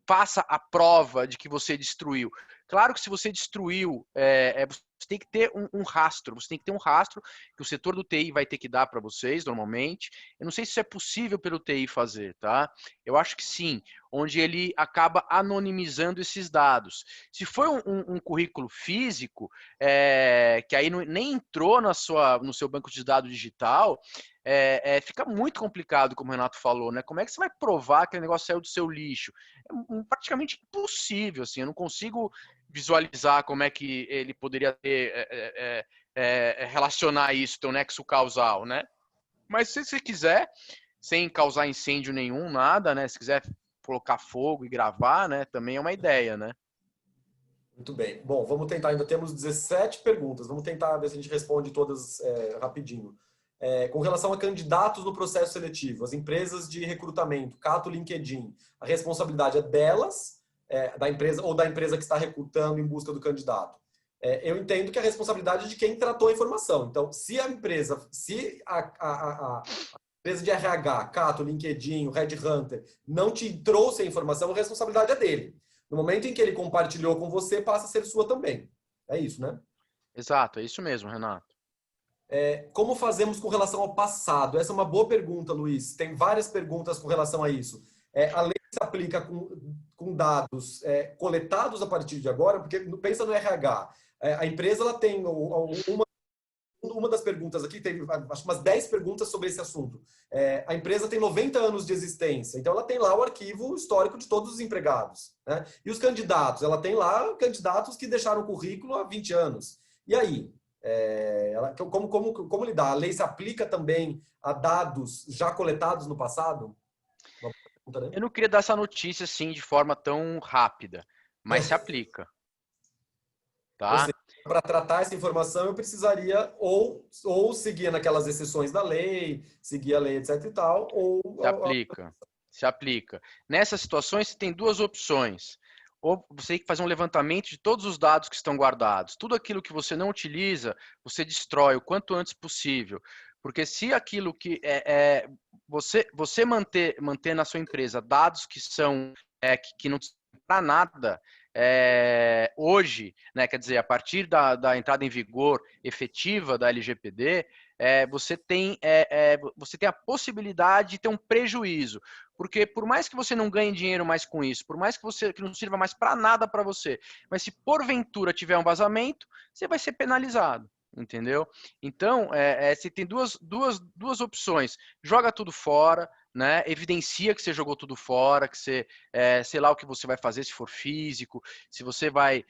faça a prova de que você destruiu. Claro que se você destruiu, você tem que ter um rastro, você tem que ter um rastro que o setor do TI vai ter que dar para vocês, normalmente. Eu não sei se isso é possível pelo TI fazer, tá? Eu acho que sim, onde ele acaba anonimizando esses dados. Se foi um currículo físico, que aí nem entrou no seu banco de dados digital, fica muito complicado, como o Renato falou, né? Como é que você vai provar que o negócio saiu do seu lixo? É praticamente impossível, assim, eu não consigo visualizar como é que ele poderia relacionar isso, ter um nexo causal, né? Mas se você quiser, sem causar incêndio nenhum, nada, né? Se quiser colocar fogo e gravar, né? Também é uma ideia, né? Muito bem. Bom, vamos tentar. Ainda temos 17 perguntas. Vamos tentar ver se a gente responde todas rapidinho. Com relação a candidatos no processo seletivo, as empresas de recrutamento, Cato, LinkedIn, a responsabilidade é delas, da empresa ou da empresa que está recrutando em busca do candidato. Eu entendo que a responsabilidade é de quem tratou a informação. Então, se a empresa de RH, Cato, LinkedIn, o Red Hunter, não te trouxe a informação, a responsabilidade é dele. No momento em que ele compartilhou com você, passa a ser sua também. É isso, né? Exato, é isso mesmo, Renato. Como fazemos com relação ao passado? Essa é uma boa pergunta, Luiz. Tem várias perguntas com relação a isso. A lei se aplica com dados coletados a partir de agora, porque pensa no RH. A empresa ela tem uma das perguntas aqui, teve acho umas 10 perguntas sobre esse assunto. A empresa tem 90 anos de existência, então ela tem lá o arquivo histórico de todos os empregados. Né? E os candidatos? Ela tem lá candidatos que deixaram o currículo há 20 anos. E aí? Como lidar? A lei se aplica também a dados já coletados no passado? né? Eu não queria dar essa notícia assim de forma tão rápida, mas se aplica, Ou tá? seja, para tratar essa informação, eu precisaria ou seguir naquelas exceções da lei, seguir a lei, etc e tal, Se aplica, se aplica. Nessas situações, você tem duas opções. Ou você tem que fazer um levantamento de todos os dados que estão guardados. Tudo aquilo que você não utiliza, você destrói o quanto antes possível. Porque se aquilo que você manter na sua empresa dados que são que não para nada hoje, né, quer dizer, a partir da entrada em vigor efetiva da LGPD, você tem a possibilidade de ter um prejuízo. Porque por mais que você não ganhe dinheiro mais com isso, por mais que não sirva mais para nada para você, mas se porventura tiver um vazamento, você vai ser penalizado. Entendeu? Então, você tem duas opções. Joga tudo fora, né? Evidencia que você jogou tudo fora, que você, sei lá o que você vai fazer, se for físico, se você vai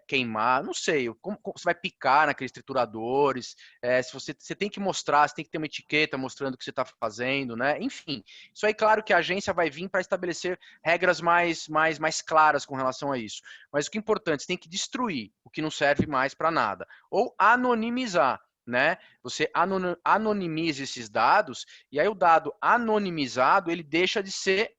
queimar, não sei, como você vai picar naqueles trituradores, se você tem que mostrar, você tem que ter uma etiqueta mostrando o que você está fazendo, né? Enfim, isso aí, claro que a agência vai vir para estabelecer regras mais claras com relação a isso. Mas o que é importante, você tem que destruir o que não serve mais para nada. Ou anonimizar, né? Você anonimiza esses dados e aí o dado anonimizado ele deixa de ser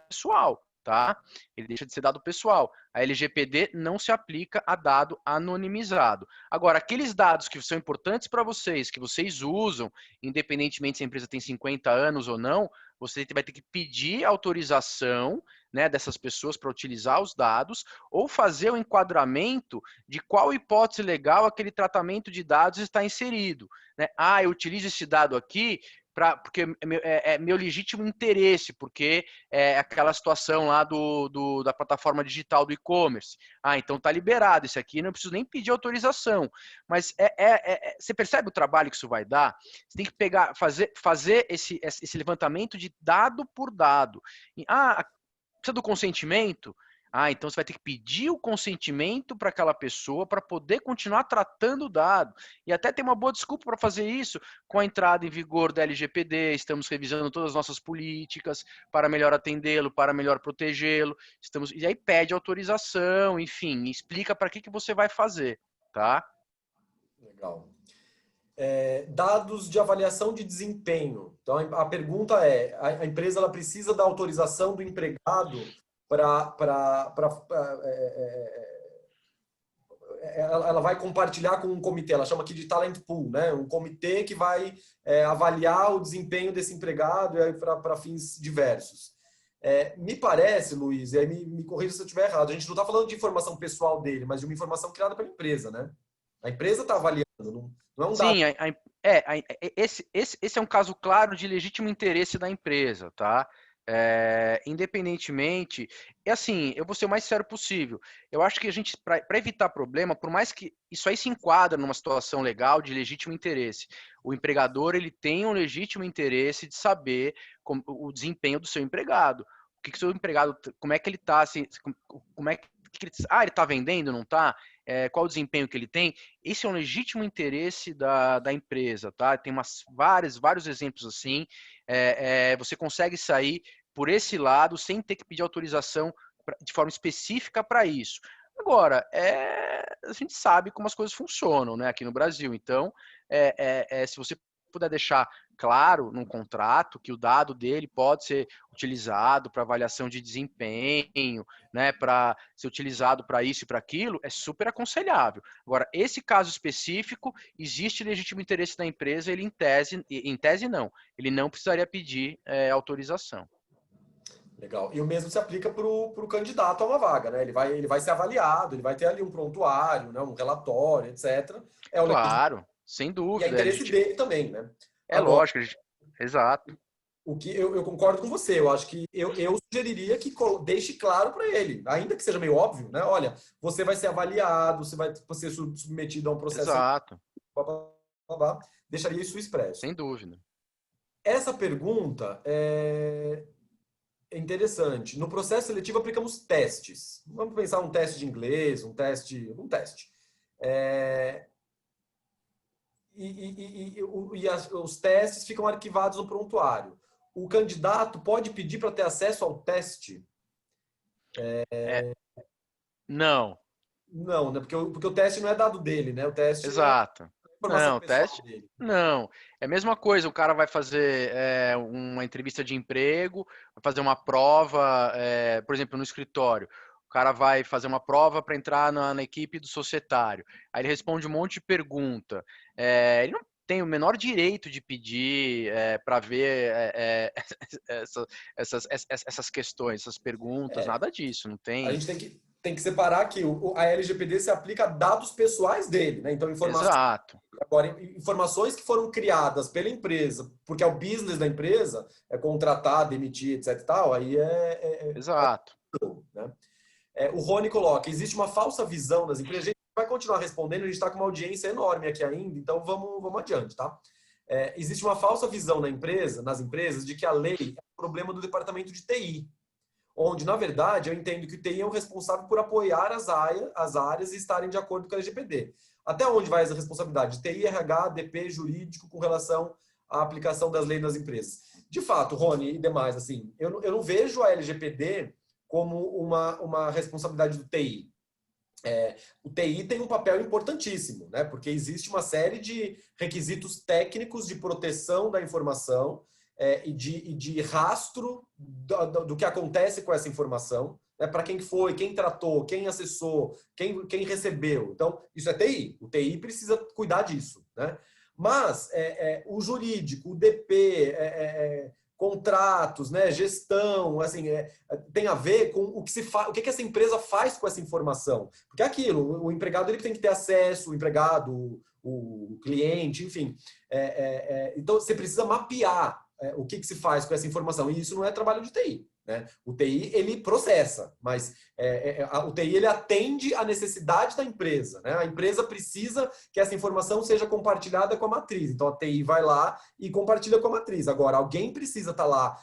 pessoal, tá? Ele deixa de ser dado pessoal. A LGPD não se aplica a dado anonimizado. Agora, aqueles dados que são importantes para vocês, que vocês usam, independentemente se a empresa tem 50 anos ou não, você vai ter que pedir autorização, né, dessas pessoas para utilizar os dados ou fazer o enquadramento de qual hipótese legal aquele tratamento de dados está inserido. Né? Eu utilizo esse dado aqui porque é meu legítimo interesse, porque é aquela situação lá da plataforma digital do e-commerce. Então tá liberado, esse aqui não preciso nem pedir autorização. Mas você percebe o trabalho que isso vai dar? Você tem que fazer esse levantamento de dado por dado. Precisa do consentimento? Então você vai ter que pedir o consentimento para aquela pessoa para poder continuar tratando o dado. E até tem uma boa desculpa para fazer isso com a entrada em vigor da LGPD, estamos revisando todas as nossas políticas para melhor atendê-lo, para melhor protegê-lo. E aí pede autorização, enfim, explica para que você vai fazer, tá? Legal. Dados de avaliação de desempenho. Então, a pergunta é: a empresa ela precisa da autorização do empregado para. Ela vai compartilhar com um comitê, ela chama aqui de talent pool, né? Um comitê que vai avaliar o desempenho desse empregado para fins diversos. Me parece, Luiz, e aí me corrija se eu estiver errado, a gente não está falando de informação pessoal dele, mas de uma informação criada pela empresa, né? A empresa está avaliando, não é um dado. Sim, esse é um caso claro de legítimo interesse da empresa, tá? Independentemente, assim, eu vou ser o mais sério possível. Eu acho que a gente, para evitar problema, por mais que isso aí se enquadra numa situação legal de legítimo interesse, o empregador ele tem um legítimo interesse de saber o desempenho do seu empregado. O que o seu empregado, como é que ele está, assim, como é que ele está vendendo, não está? Qual o desempenho que ele tem? Esse é um legítimo interesse da empresa, tá? Tem vários exemplos assim. Você consegue sair por esse lado sem ter que pedir autorização de forma específica para isso. Agora, a gente sabe como as coisas funcionam, né, aqui no Brasil. Então, se você puder deixar claro num contrato que o dado dele pode ser utilizado para avaliação de desempenho, né, para ser utilizado para isso e para aquilo, é super aconselhável. Agora, esse caso específico, existe legítimo interesse da empresa, ele em tese não, ele não precisaria pedir autorização. Legal. E o mesmo se aplica para o candidato a uma vaga, né? Ele vai ser avaliado, ele vai ter ali um prontuário, né? Um relatório, etc. Claro, sem E é dúvida, interesse dele também, né? é Agora, lógico, exato. o que eu concordo com você, eu acho que eu sugeriria que deixe claro para ele, ainda que seja meio óbvio, né? Olha, você vai ser avaliado, você vai ser submetido a um processo. Exato, Blá, blá, blá, blá. Deixaria isso expresso. sem dúvida. Essa pergunta é interessante. No processo seletivo aplicamos testes. Vamos pensar um teste de inglês, um teste. Os testes ficam arquivados no prontuário. o candidato pode pedir para ter acesso ao teste? Não, Não, né? Porque o teste não é dado dele, né? O teste é exato. informação Não, pessoal teste. dele. Não. É a mesma coisa, o cara vai fazer uma entrevista de emprego, vai fazer uma prova, por exemplo, no escritório. O cara vai fazer uma prova para entrar na equipe do societário. Aí ele responde um monte de pergunta. Ele não tem o menor direito de pedir para ver essa- essas questões, essas perguntas, nada disso, não A tem. gente tem que separar que a LGPD se aplica a dados pessoais dele, né? Então, Exato, agora, informações que foram criadas pela empresa, porque é o business da empresa, é contratar, demitir, etc e tal, aí exato. né? O Rony coloca, existe uma falsa visão das empresas. A gente vai continuar respondendo, a gente está com uma audiência enorme aqui ainda, então vamos adiante, tá? Existe uma falsa visão nas empresas, de que a lei é um problema do departamento de TI, onde, na verdade, eu entendo que o TI é o responsável por apoiar as áreas e estarem de acordo com a LGPD. Até onde vai essa responsabilidade? TI, RH, DP, jurídico, com relação à aplicação das leis nas empresas. De fato, Rony e demais, assim, eu não vejo a LGPD como uma responsabilidade do TI. O TI tem um papel importantíssimo, né? Porque existe uma série de requisitos técnicos de proteção da informação e de rastro do que acontece com essa informação, né? Para quem foi, quem tratou, quem acessou, quem recebeu. Então, isso é TI. O TI precisa cuidar disso, né? Mas o jurídico, o DP, contratos, né, gestão, assim, tem a ver com o que o que essa empresa faz com essa informação. Porque é aquilo, o empregado ele tem que ter acesso, o empregado, o cliente, enfim. Então, você precisa mapear o que se faz com essa informação. E isso não é trabalho de TI. Né? O TI ele processa, mas o TI ele atende à necessidade da empresa. Né? A empresa precisa que essa informação seja compartilhada com a matriz. Então a TI vai lá e compartilha com a matriz. Agora, alguém precisa estar lá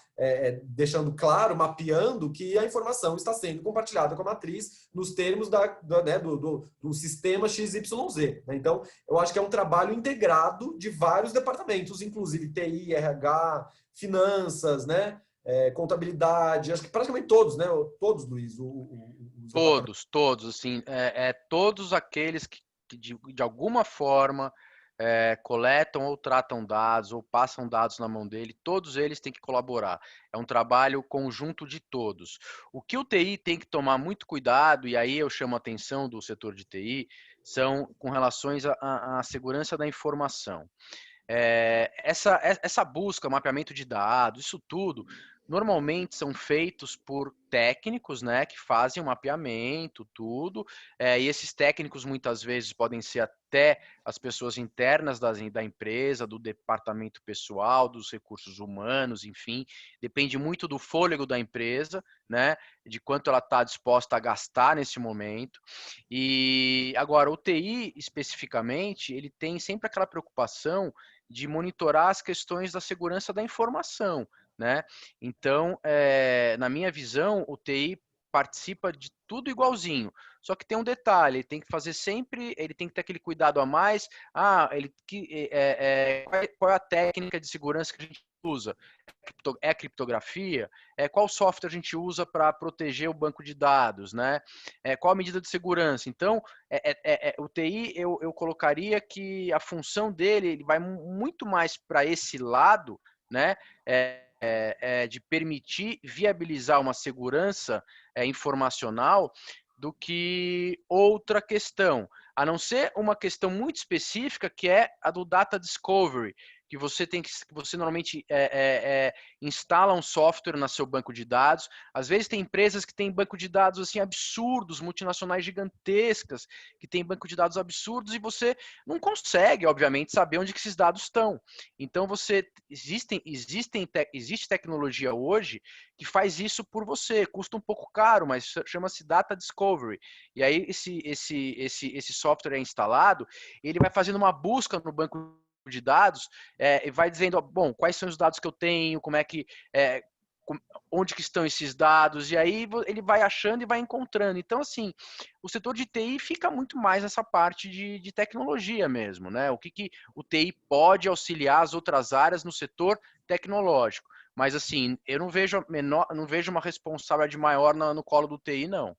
deixando claro, mapeando que a informação está sendo compartilhada com a matriz nos termos do sistema XYZ. Né? Então, eu acho que é um trabalho integrado de vários departamentos, inclusive TI, RH, finanças, né? Contabilidade, acho que praticamente todos, né? Todos, Luiz, os departamentos. Todos, assim, todos aqueles que de alguma forma coletam ou tratam dados ou passam dados na mão dele, todos eles têm que colaborar. É um trabalho conjunto de todos. O que o TI tem que tomar muito cuidado, e aí eu chamo a atenção do setor de TI, são com relações à segurança da informação. Essa busca, mapeamento de dados, isso tudo, normalmente são feitos por técnicos, né, que fazem o mapeamento, tudo, e esses técnicos muitas vezes podem ser até as pessoas internas da empresa, do departamento pessoal, dos recursos humanos, enfim, depende muito do fôlego da empresa, né, de quanto ela está disposta a gastar nesse momento. E agora, o TI especificamente, ele tem sempre aquela preocupação de monitorar as questões da segurança da informação, né? Então, na minha visão, o TI participa de tudo igualzinho. Só que tem um detalhe, ele tem que fazer sempre, ele tem que ter aquele cuidado a mais. Qual é a técnica de segurança que a gente usa? É a criptografia? Qual software a gente usa para proteger o banco de dados, né? Qual a medida de segurança? Então, o TI eu colocaria que a função dele ele vai muito mais para esse lado, né? De permitir viabilizar uma segurança informacional do que outra questão, a não ser uma questão muito específica que é a do data discovery, que você normalmente instala um software no seu banco de dados. Às vezes tem empresas que têm banco de dados assim absurdos, multinacionais gigantescas, que têm banco de dados absurdos e você não consegue, obviamente, saber onde que esses dados estão. Então existe tecnologia hoje que faz isso por você, custa um pouco caro, mas chama-se Data Discovery. E aí esse software é instalado, ele vai fazendo uma busca no banco de dados e vai dizendo, bom, quais são os dados que eu tenho, como é que onde que estão esses dados, e aí ele vai achando e vai encontrando. Então, assim, o setor de TI fica muito mais nessa parte de tecnologia mesmo, né? O que o TI pode auxiliar as outras áreas no setor tecnológico. Mas assim, eu não vejo não vejo uma responsabilidade maior no colo do TI, não.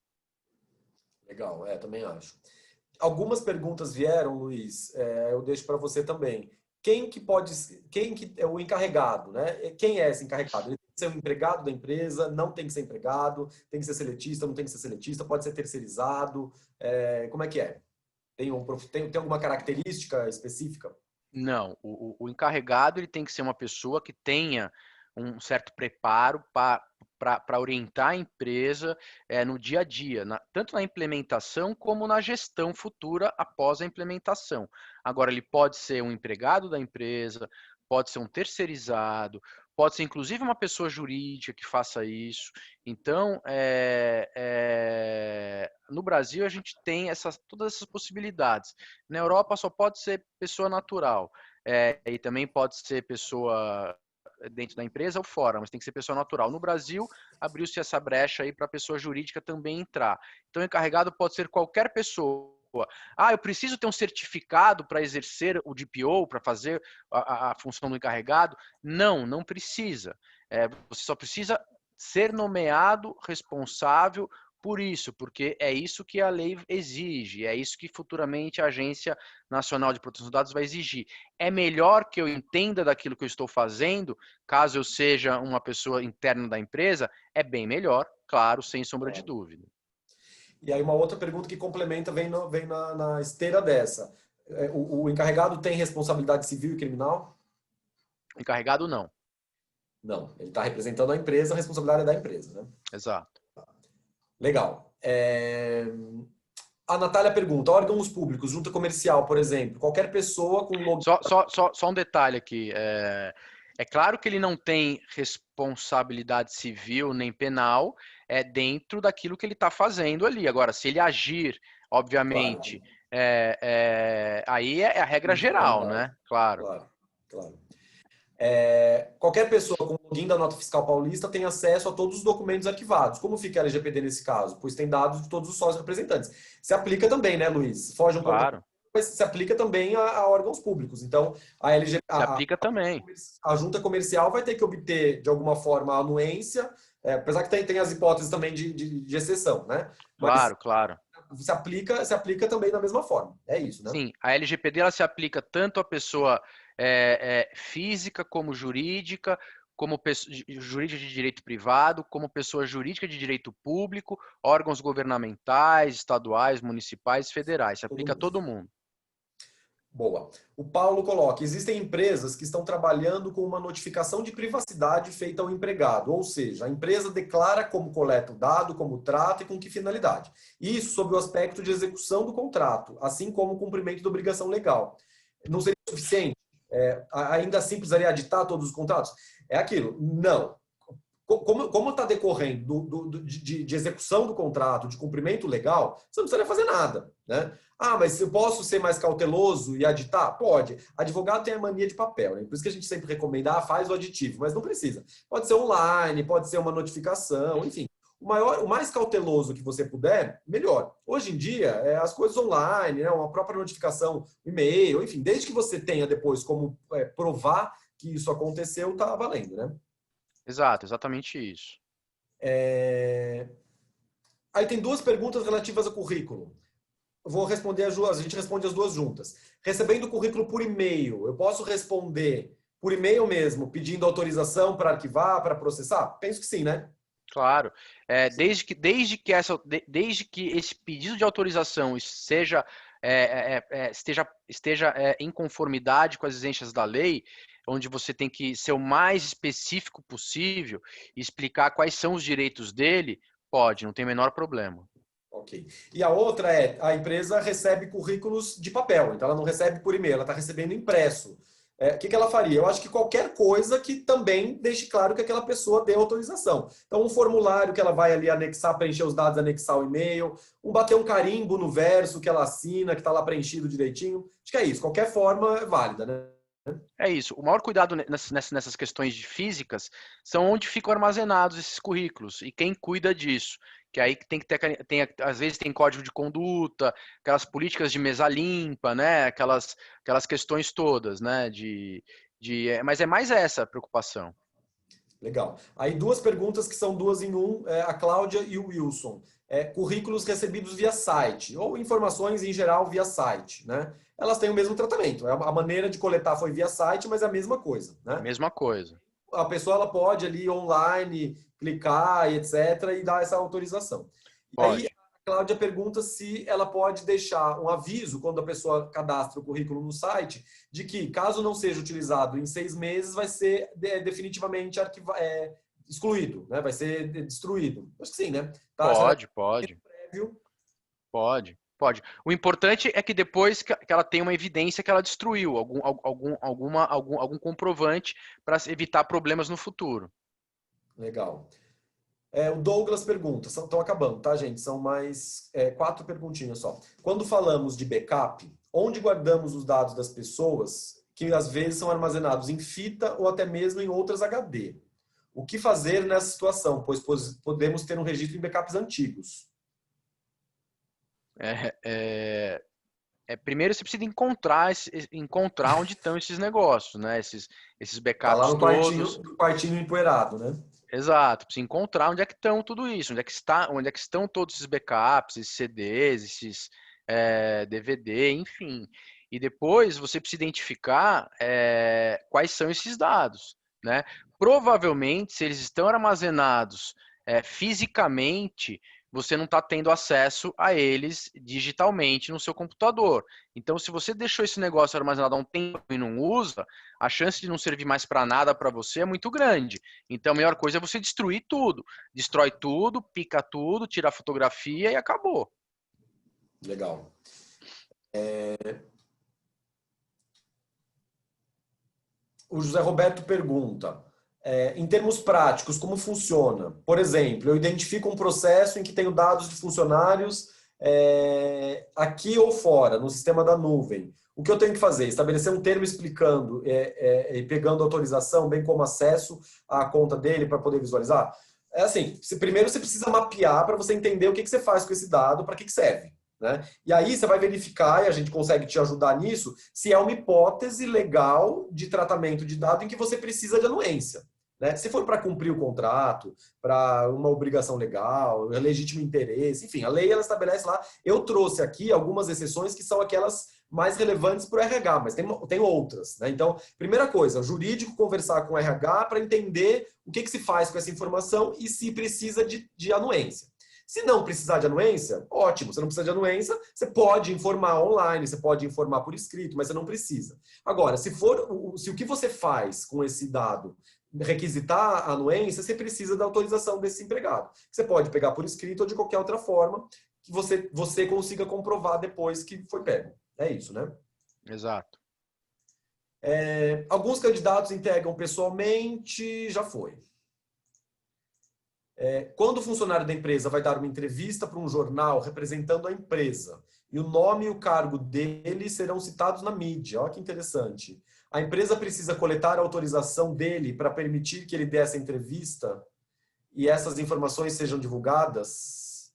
Legal, também acho. Algumas perguntas vieram, Luiz, eu deixo para você também. Quem que é o encarregado, né? Quem é esse encarregado? Ele tem que ser um empregado da empresa, não tem que ser empregado, tem que ser seletista, não tem que ser seletista, pode ser terceirizado. Como é que é? Tem alguma característica específica? Não, o encarregado ele tem que ser uma pessoa que tenha um certo preparo para orientar a empresa no dia a dia, tanto na implementação como na gestão futura após a implementação. Agora, ele pode ser um empregado da empresa, pode ser um terceirizado, pode ser inclusive uma pessoa jurídica que faça isso. Então, no Brasil, a gente tem todas essas possibilidades. Na Europa, só pode ser pessoa natural. E também pode ser pessoa dentro da empresa ou fora, mas tem que ser pessoa natural. No Brasil, abriu-se essa brecha aí para a pessoa jurídica também entrar. Então, o encarregado pode ser qualquer pessoa. Eu preciso ter um certificado para exercer o DPO, para fazer a função do encarregado? Não, não precisa. Você só precisa ser nomeado responsável por isso, porque é isso que a lei exige, é isso que futuramente a Agência Nacional de Proteção de Dados vai exigir. É melhor que eu entenda daquilo que eu estou fazendo, caso eu seja uma pessoa interna da empresa, é bem melhor, claro, sem sombra de dúvida. E aí uma outra pergunta que complementa vem na esteira dessa. O encarregado tem responsabilidade civil e criminal? Encarregado, não. Não, ele está representando a empresa, a responsabilidade é da empresa, né? Exato. Legal. A Natália pergunta, órgãos públicos, junta comercial, por exemplo, qualquer pessoa com login... Só um detalhe aqui. É claro que ele não tem responsabilidade civil nem penal dentro daquilo que ele está fazendo ali. Agora, se ele agir, obviamente, Claro, aí é a regra geral, né? Claro. claro, claro. Qualquer pessoa com login da Nota Fiscal Paulista tem acesso a todos os documentos arquivados. Como fica a LGPD nesse caso? Pois tem dados de todos os sócios representantes. Se aplica também, né, Luiz? Foge um pouco, Claro. mas se aplica também a órgãos públicos. Então, Se aplica também. a junta comercial vai ter que obter, de alguma forma, a anuência, apesar que tem as hipóteses também de exceção, né? Mas Claro. se aplica também da mesma forma. É isso, né? Sim, a LGPD ela se aplica tanto à pessoa física como jurídica, como jurídica de direito privado, como pessoa jurídica de direito público, órgãos governamentais, estaduais, municipais, federais. Se Todo aplica a mundo. todo mundo. Boa. O Paulo coloca: existem empresas que estão trabalhando com uma notificação de privacidade feita ao empregado, ou seja, a empresa declara como coleta o dado, como trata e com que finalidade. Isso sob o aspecto de execução do contrato, assim como o cumprimento da obrigação legal. Não seria suficiente? Ainda assim precisaria aditar todos os contratos? É aquilo. Não. Como está decorrendo de execução do contrato, de cumprimento legal, você não precisaria fazer nada, né? Mas eu posso ser mais cauteloso e aditar? Pode. Advogado tem a mania de papel, né? Por isso que a gente sempre recomenda, faz o aditivo, mas não precisa. Pode ser online, pode ser uma notificação, enfim. O mais cauteloso que você puder, melhor. Hoje em dia, as coisas online, né? Uma própria notificação, e-mail, enfim, desde que você tenha depois como provar que isso aconteceu, tá valendo, né? Exato, exatamente isso. Aí tem duas perguntas relativas ao currículo. Eu vou responder a gente responde as duas juntas. Recebendo o currículo por e-mail, eu posso responder por e-mail mesmo, pedindo autorização para arquivar, para processar? Penso que sim, né? Claro. Desde que esse pedido de autorização esteja em conformidade com as exigências da lei, onde você tem que ser o mais específico possível e explicar quais são os direitos dele, pode, não tem o menor problema. Ok. E a outra a empresa recebe currículos de papel, então ela não recebe por e-mail, ela está recebendo impresso. O que ela faria? Eu acho que qualquer coisa que também deixe claro que aquela pessoa deu autorização. Então, um formulário que ela vai ali anexar, preencher os dados, anexar o e-mail, bater um carimbo no verso que ela assina, que está lá preenchido direitinho. Acho que é isso. Qualquer forma é válida, né? É isso. O maior cuidado nessas questões de físicas são onde ficam armazenados esses currículos e quem cuida disso. Que aí tem que ter, às vezes tem código de conduta, aquelas políticas de mesa limpa, né? Aquelas questões todas, né? Mas é mais essa a preocupação. Legal. Aí duas perguntas que são duas em um, a Cláudia e o Wilson. Currículos recebidos via site, ou informações em geral via site, né? Elas têm o mesmo tratamento. A maneira de coletar foi via site, mas é a mesma coisa, né? Mesma coisa. A pessoa ela pode ali online clicar e etc. e dar essa autorização. E aí Pode. a Cláudia pergunta se ela pode deixar um aviso quando a pessoa cadastra o currículo no site de que, caso não seja utilizado em 6 meses, vai ser definitivamente excluído, né? Vai ser destruído. Acho que sim, né? Tá? Se ela Pode, pode. prévio, Pode, pode. O importante é que depois que ela tenha uma evidência que ela destruiu, algum comprovante para evitar problemas no futuro. legal. O Douglas pergunta, estão acabando, tá, gente? São mais 4 perguntinhas só. Quando falamos de backup, onde guardamos os dados das pessoas que às vezes são armazenados em fita ou até mesmo em outras HD? O que fazer nessa situação? Pois podemos ter um registro em backups antigos. Primeiro você precisa encontrar onde estão esses negócios, né? Esses Tá lá backups no todos. quartinho empoeirado, né? Exato, precisa encontrar onde é que estão tudo isso, onde é que estão todos esses backups, esses CDs, esses DVD, enfim. E depois você precisa identificar quais são esses dados, né? Provavelmente, se eles estão armazenados fisicamente, você não está tendo acesso a eles digitalmente no seu computador. Então, se você deixou esse negócio armazenado há um tempo e não usa, a chance de não servir mais para nada para você é muito grande. Então, a melhor coisa é você destruir tudo. Destrói tudo, pica tudo, tira a fotografia e acabou. Legal. O José Roberto pergunta, em termos práticos, como funciona? Por exemplo, eu identifico um processo em que tenho dados de funcionários aqui ou fora, no sistema da nuvem. O que eu tenho que fazer? Estabelecer um termo explicando e pegando autorização, bem como acesso à conta dele para poder visualizar? É assim, primeiro você precisa mapear para você entender o que você faz com esse dado, para que serve. Né? E aí você vai verificar, e a gente consegue te ajudar nisso, se é uma hipótese legal de tratamento de dado em que você precisa de anuência. Né? Se for para cumprir o contrato, para uma obrigação legal, legítimo interesse, enfim, a lei ela estabelece lá. Eu trouxe aqui algumas exceções que são aquelas mais relevantes para o RH, mas tem outras. Né? Então, primeira coisa, o jurídico conversar com o RH para entender o que se faz com essa informação e se precisa de anuência. Se não precisar de anuência, ótimo. Você não precisa de anuência, você pode informar online, você pode informar por escrito, mas você não precisa. Agora, se o que você faz com esse dado requisitar a anuência, você precisa da autorização desse empregado. Você pode pegar por escrito ou de qualquer outra forma que você consiga comprovar depois que foi pego. É isso, né? Exato. Alguns candidatos integram pessoalmente, já foi. Quando o funcionário da empresa vai dar uma entrevista para um jornal representando a empresa, e o nome e o cargo dele serão citados na mídia. Olha que interessante. A empresa precisa coletar a autorização dele para permitir que ele dê essa entrevista e essas informações sejam divulgadas?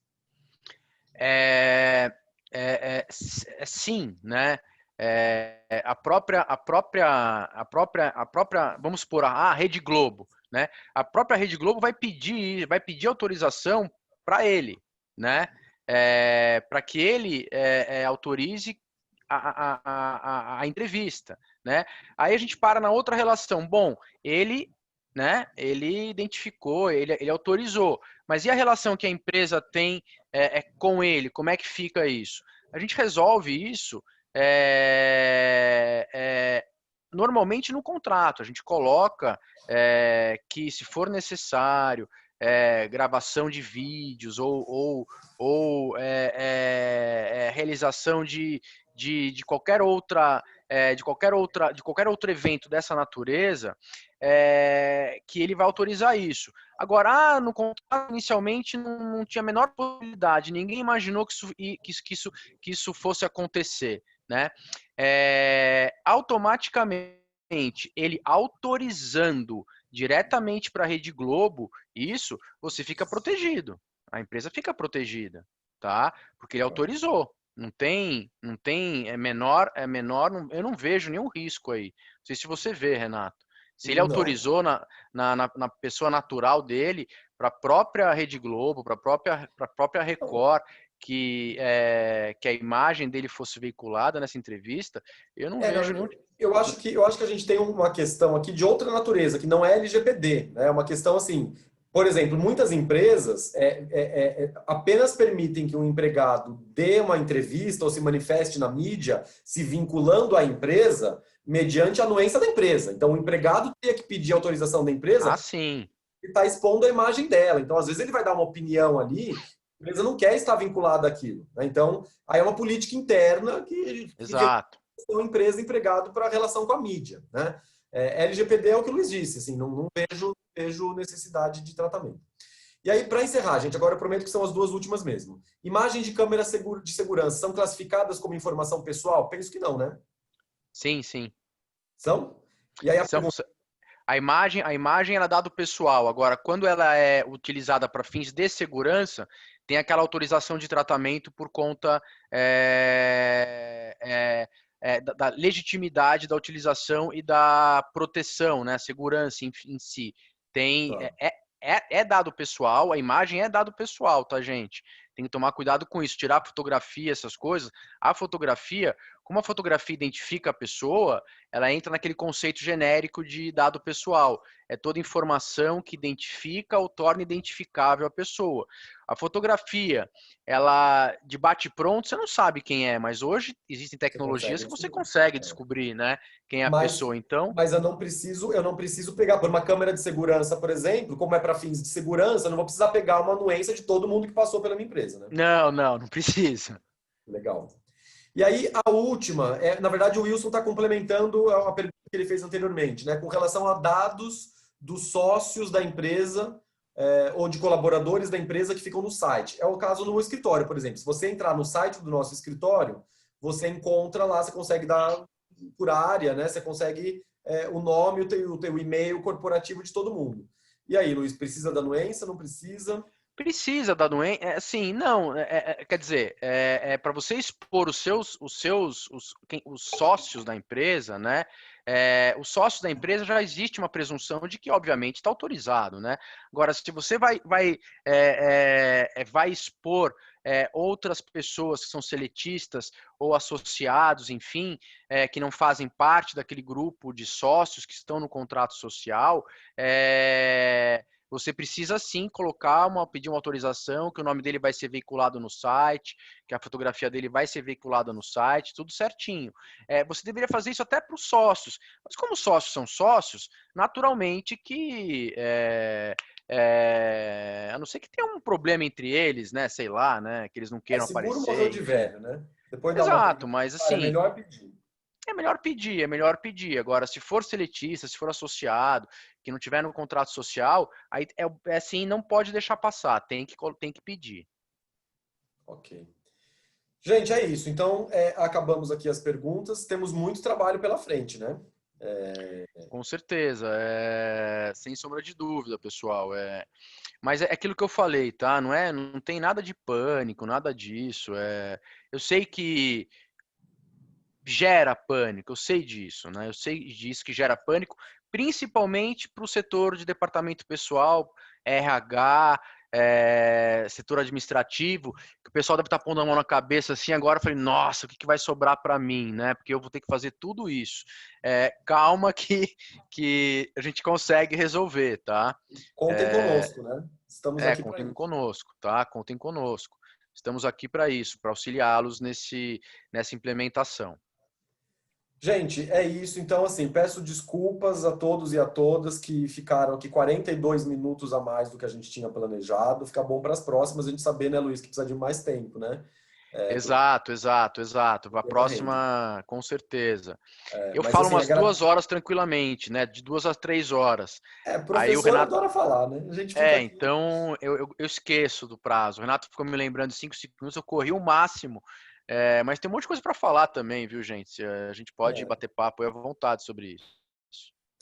Sim, né? Vamos supor, a Rede Globo, né? A própria Rede Globo vai pedir autorização para ele, né? Para que ele autorize a entrevista, né? Aí a gente para na outra relação. Bom, ele, né? Ele identificou, ele autorizou, mas e a relação que a empresa tem com ele? Como é que fica isso? A gente resolve isso normalmente no contrato. A gente coloca que, se for necessário, gravação de vídeos ou realização de qualquer outra de qualquer outro evento dessa natureza, que ele vai autorizar isso. Agora, no contrato inicialmente não tinha a menor possibilidade, ninguém imaginou que isso fosse acontecer, né? Automaticamente ele autorizando diretamente para a Rede Globo, isso, você fica protegido. A empresa fica protegida, tá? Porque ele autorizou. Não tem, é menor, eu não vejo nenhum risco aí. Não sei se você vê, Renato. Se ele Não. autorizou na pessoa natural dele, para a própria Rede Globo, para a própria Record, que a imagem dele fosse veiculada nessa entrevista, eu não Não, vejo nenhum. eu acho que a gente tem uma questão aqui de outra natureza, que não é LGPD, né? É uma questão assim, por exemplo, muitas empresas apenas permitem que um empregado dê uma entrevista ou se manifeste na mídia, se vinculando à empresa, mediante a anuência da empresa. Então, o empregado teria que pedir autorização da Ah, empresa sim. e está expondo a imagem dela. Então, às vezes, ele vai dar uma opinião ali, a empresa não quer estar vinculada àquilo, né? Então, aí é uma política interna que Exato. uma empresa empregado para a relação com a mídia, né? LGPD é o que o Luiz disse, assim, não vejo necessidade de tratamento. E aí, para encerrar, gente, agora eu prometo que são as duas últimas mesmo. Imagens de câmera de segurança são classificadas como informação pessoal? Penso que não, né? Sim, sim. São? E aí a São, pergunta, a imagem ela é dado pessoal. Agora, quando ela é utilizada para fins de segurança, tem aquela autorização de tratamento por conta da legitimidade da utilização e da proteção, né? A segurança em si. Tem, tá. é dado pessoal, a imagem é dado pessoal, tá, gente? Tem que tomar cuidado com isso, tirar fotografia, essas coisas. A fotografia, como a fotografia identifica a pessoa, ela entra naquele conceito genérico de dado pessoal. É toda informação que identifica ou torna identificável a pessoa. A fotografia, ela de bate-pronto, você não sabe quem é, mas hoje existem Você tecnologias consegue que você descobrir. consegue descobrir, né, quem é a Mas, pessoa. Então, mas eu não preciso pegar por uma câmera de segurança, por exemplo, como é para fins de segurança, eu não vou precisar pegar uma anuência de todo mundo que passou pela minha empresa, né? não precisa. Legal. E aí, a última, na verdade, o Wilson está complementando a pergunta que ele fez anteriormente, né? Com relação a dados dos sócios da empresa, ou de colaboradores da empresa que ficam no site. É o caso no escritório, por exemplo. Se você entrar no site do nosso escritório, você encontra lá, você consegue dar por área, né? Você consegue o nome, o teu e-mail corporativo de todo mundo. E aí, Luiz, precisa da anuência? Não precisa? Precisa da doença? Sim, não. Quer dizer, para você expor os sócios da empresa, né? Os sócios da empresa já existe uma presunção de que, obviamente, está autorizado, né? Agora, se você vai expor outras pessoas que são seletistas ou associados, enfim, que não fazem parte daquele grupo de sócios que estão no contrato social, você precisa sim pedir uma autorização, que o nome dele vai ser veiculado no site, que a fotografia dele vai ser veiculada no site, tudo certinho. Você deveria fazer isso até para os sócios, mas como os sócios são sócios, naturalmente que a não ser que tenha um problema entre eles, né? Sei lá, né? Que eles não queiram Seguro morreu aparecer, de enfim. velho, né? Depois dá uma briga, Exato, mas cara, é assim, melhor pedir. é melhor pedir, é melhor pedir. Agora, se for seletista, se for associado, que não tiver no contrato social, aí assim, não pode deixar passar, tem que pedir. Ok. Gente, é isso. Então, acabamos aqui as perguntas. Temos muito trabalho pela frente, né? Com certeza, sem sombra de dúvida, pessoal. Mas é aquilo que eu falei, tá? Não tem nada de pânico, nada disso. Eu sei que gera pânico, eu sei disso, né? Eu sei disso que gera pânico, principalmente para o setor de departamento pessoal, RH, setor administrativo, que o pessoal deve estar pondo a mão na cabeça assim agora, eu falei, nossa, o que vai sobrar para mim, né? Porque eu vou ter que fazer tudo isso. Calma que a gente consegue resolver, tá? Contem conosco, né? Estamos aqui para Contem isso. conosco, tá? Contem conosco. Estamos aqui para isso, para auxiliá-los nessa implementação. Gente, é isso. Então, assim, peço desculpas a todos e a todas que ficaram aqui 42 minutos a mais do que a gente tinha planejado. Fica bom para as próximas a gente saber, né, Luiz, que precisa de mais tempo, né? Porque Exato. A o tema rende. próxima, com certeza. Eu Mas, falo assim, umas 2 horas tranquilamente, né? De 2 a 3 horas. Aí o professor Renato. adora falar, né? A gente fica aqui. Então eu esqueço do prazo. O Renato ficou me lembrando de 5 minutos, eu corri o máximo. Mas tem um monte de coisa para falar também, viu, gente? A gente pode bater papo aí à vontade sobre isso.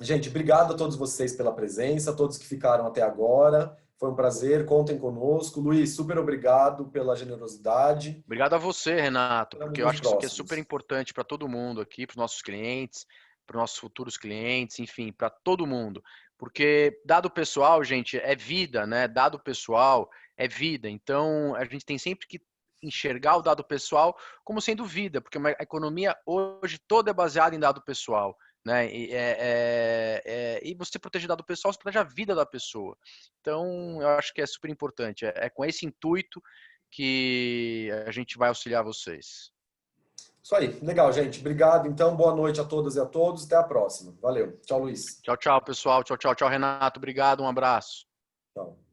Gente, obrigado a todos vocês pela presença, a todos que ficaram até agora. Foi um prazer, contem conosco. Luiz, super obrigado pela generosidade. Obrigado a você, Renato, Estamos porque eu nos acho que isso aqui é super próximos. importante para todo mundo aqui, para os nossos clientes. para os nossos futuros clientes, enfim, para todo mundo. Porque dado pessoal, gente, é vida, né? Dado pessoal é vida. Então, a gente tem sempre que enxergar o dado pessoal como sendo vida, porque a economia hoje toda é baseada em dado pessoal, né? E você proteger dado pessoal, você protege a vida da pessoa. Então, eu acho que é super importante. É com esse intuito que a gente vai auxiliar vocês. Isso aí, legal, gente. Obrigado, então. Boa noite a todas e a todos. Até a próxima. Valeu. Tchau, Luiz. Tchau, tchau, pessoal. Tchau, tchau, tchau, Renato. Obrigado, um abraço. Tchau.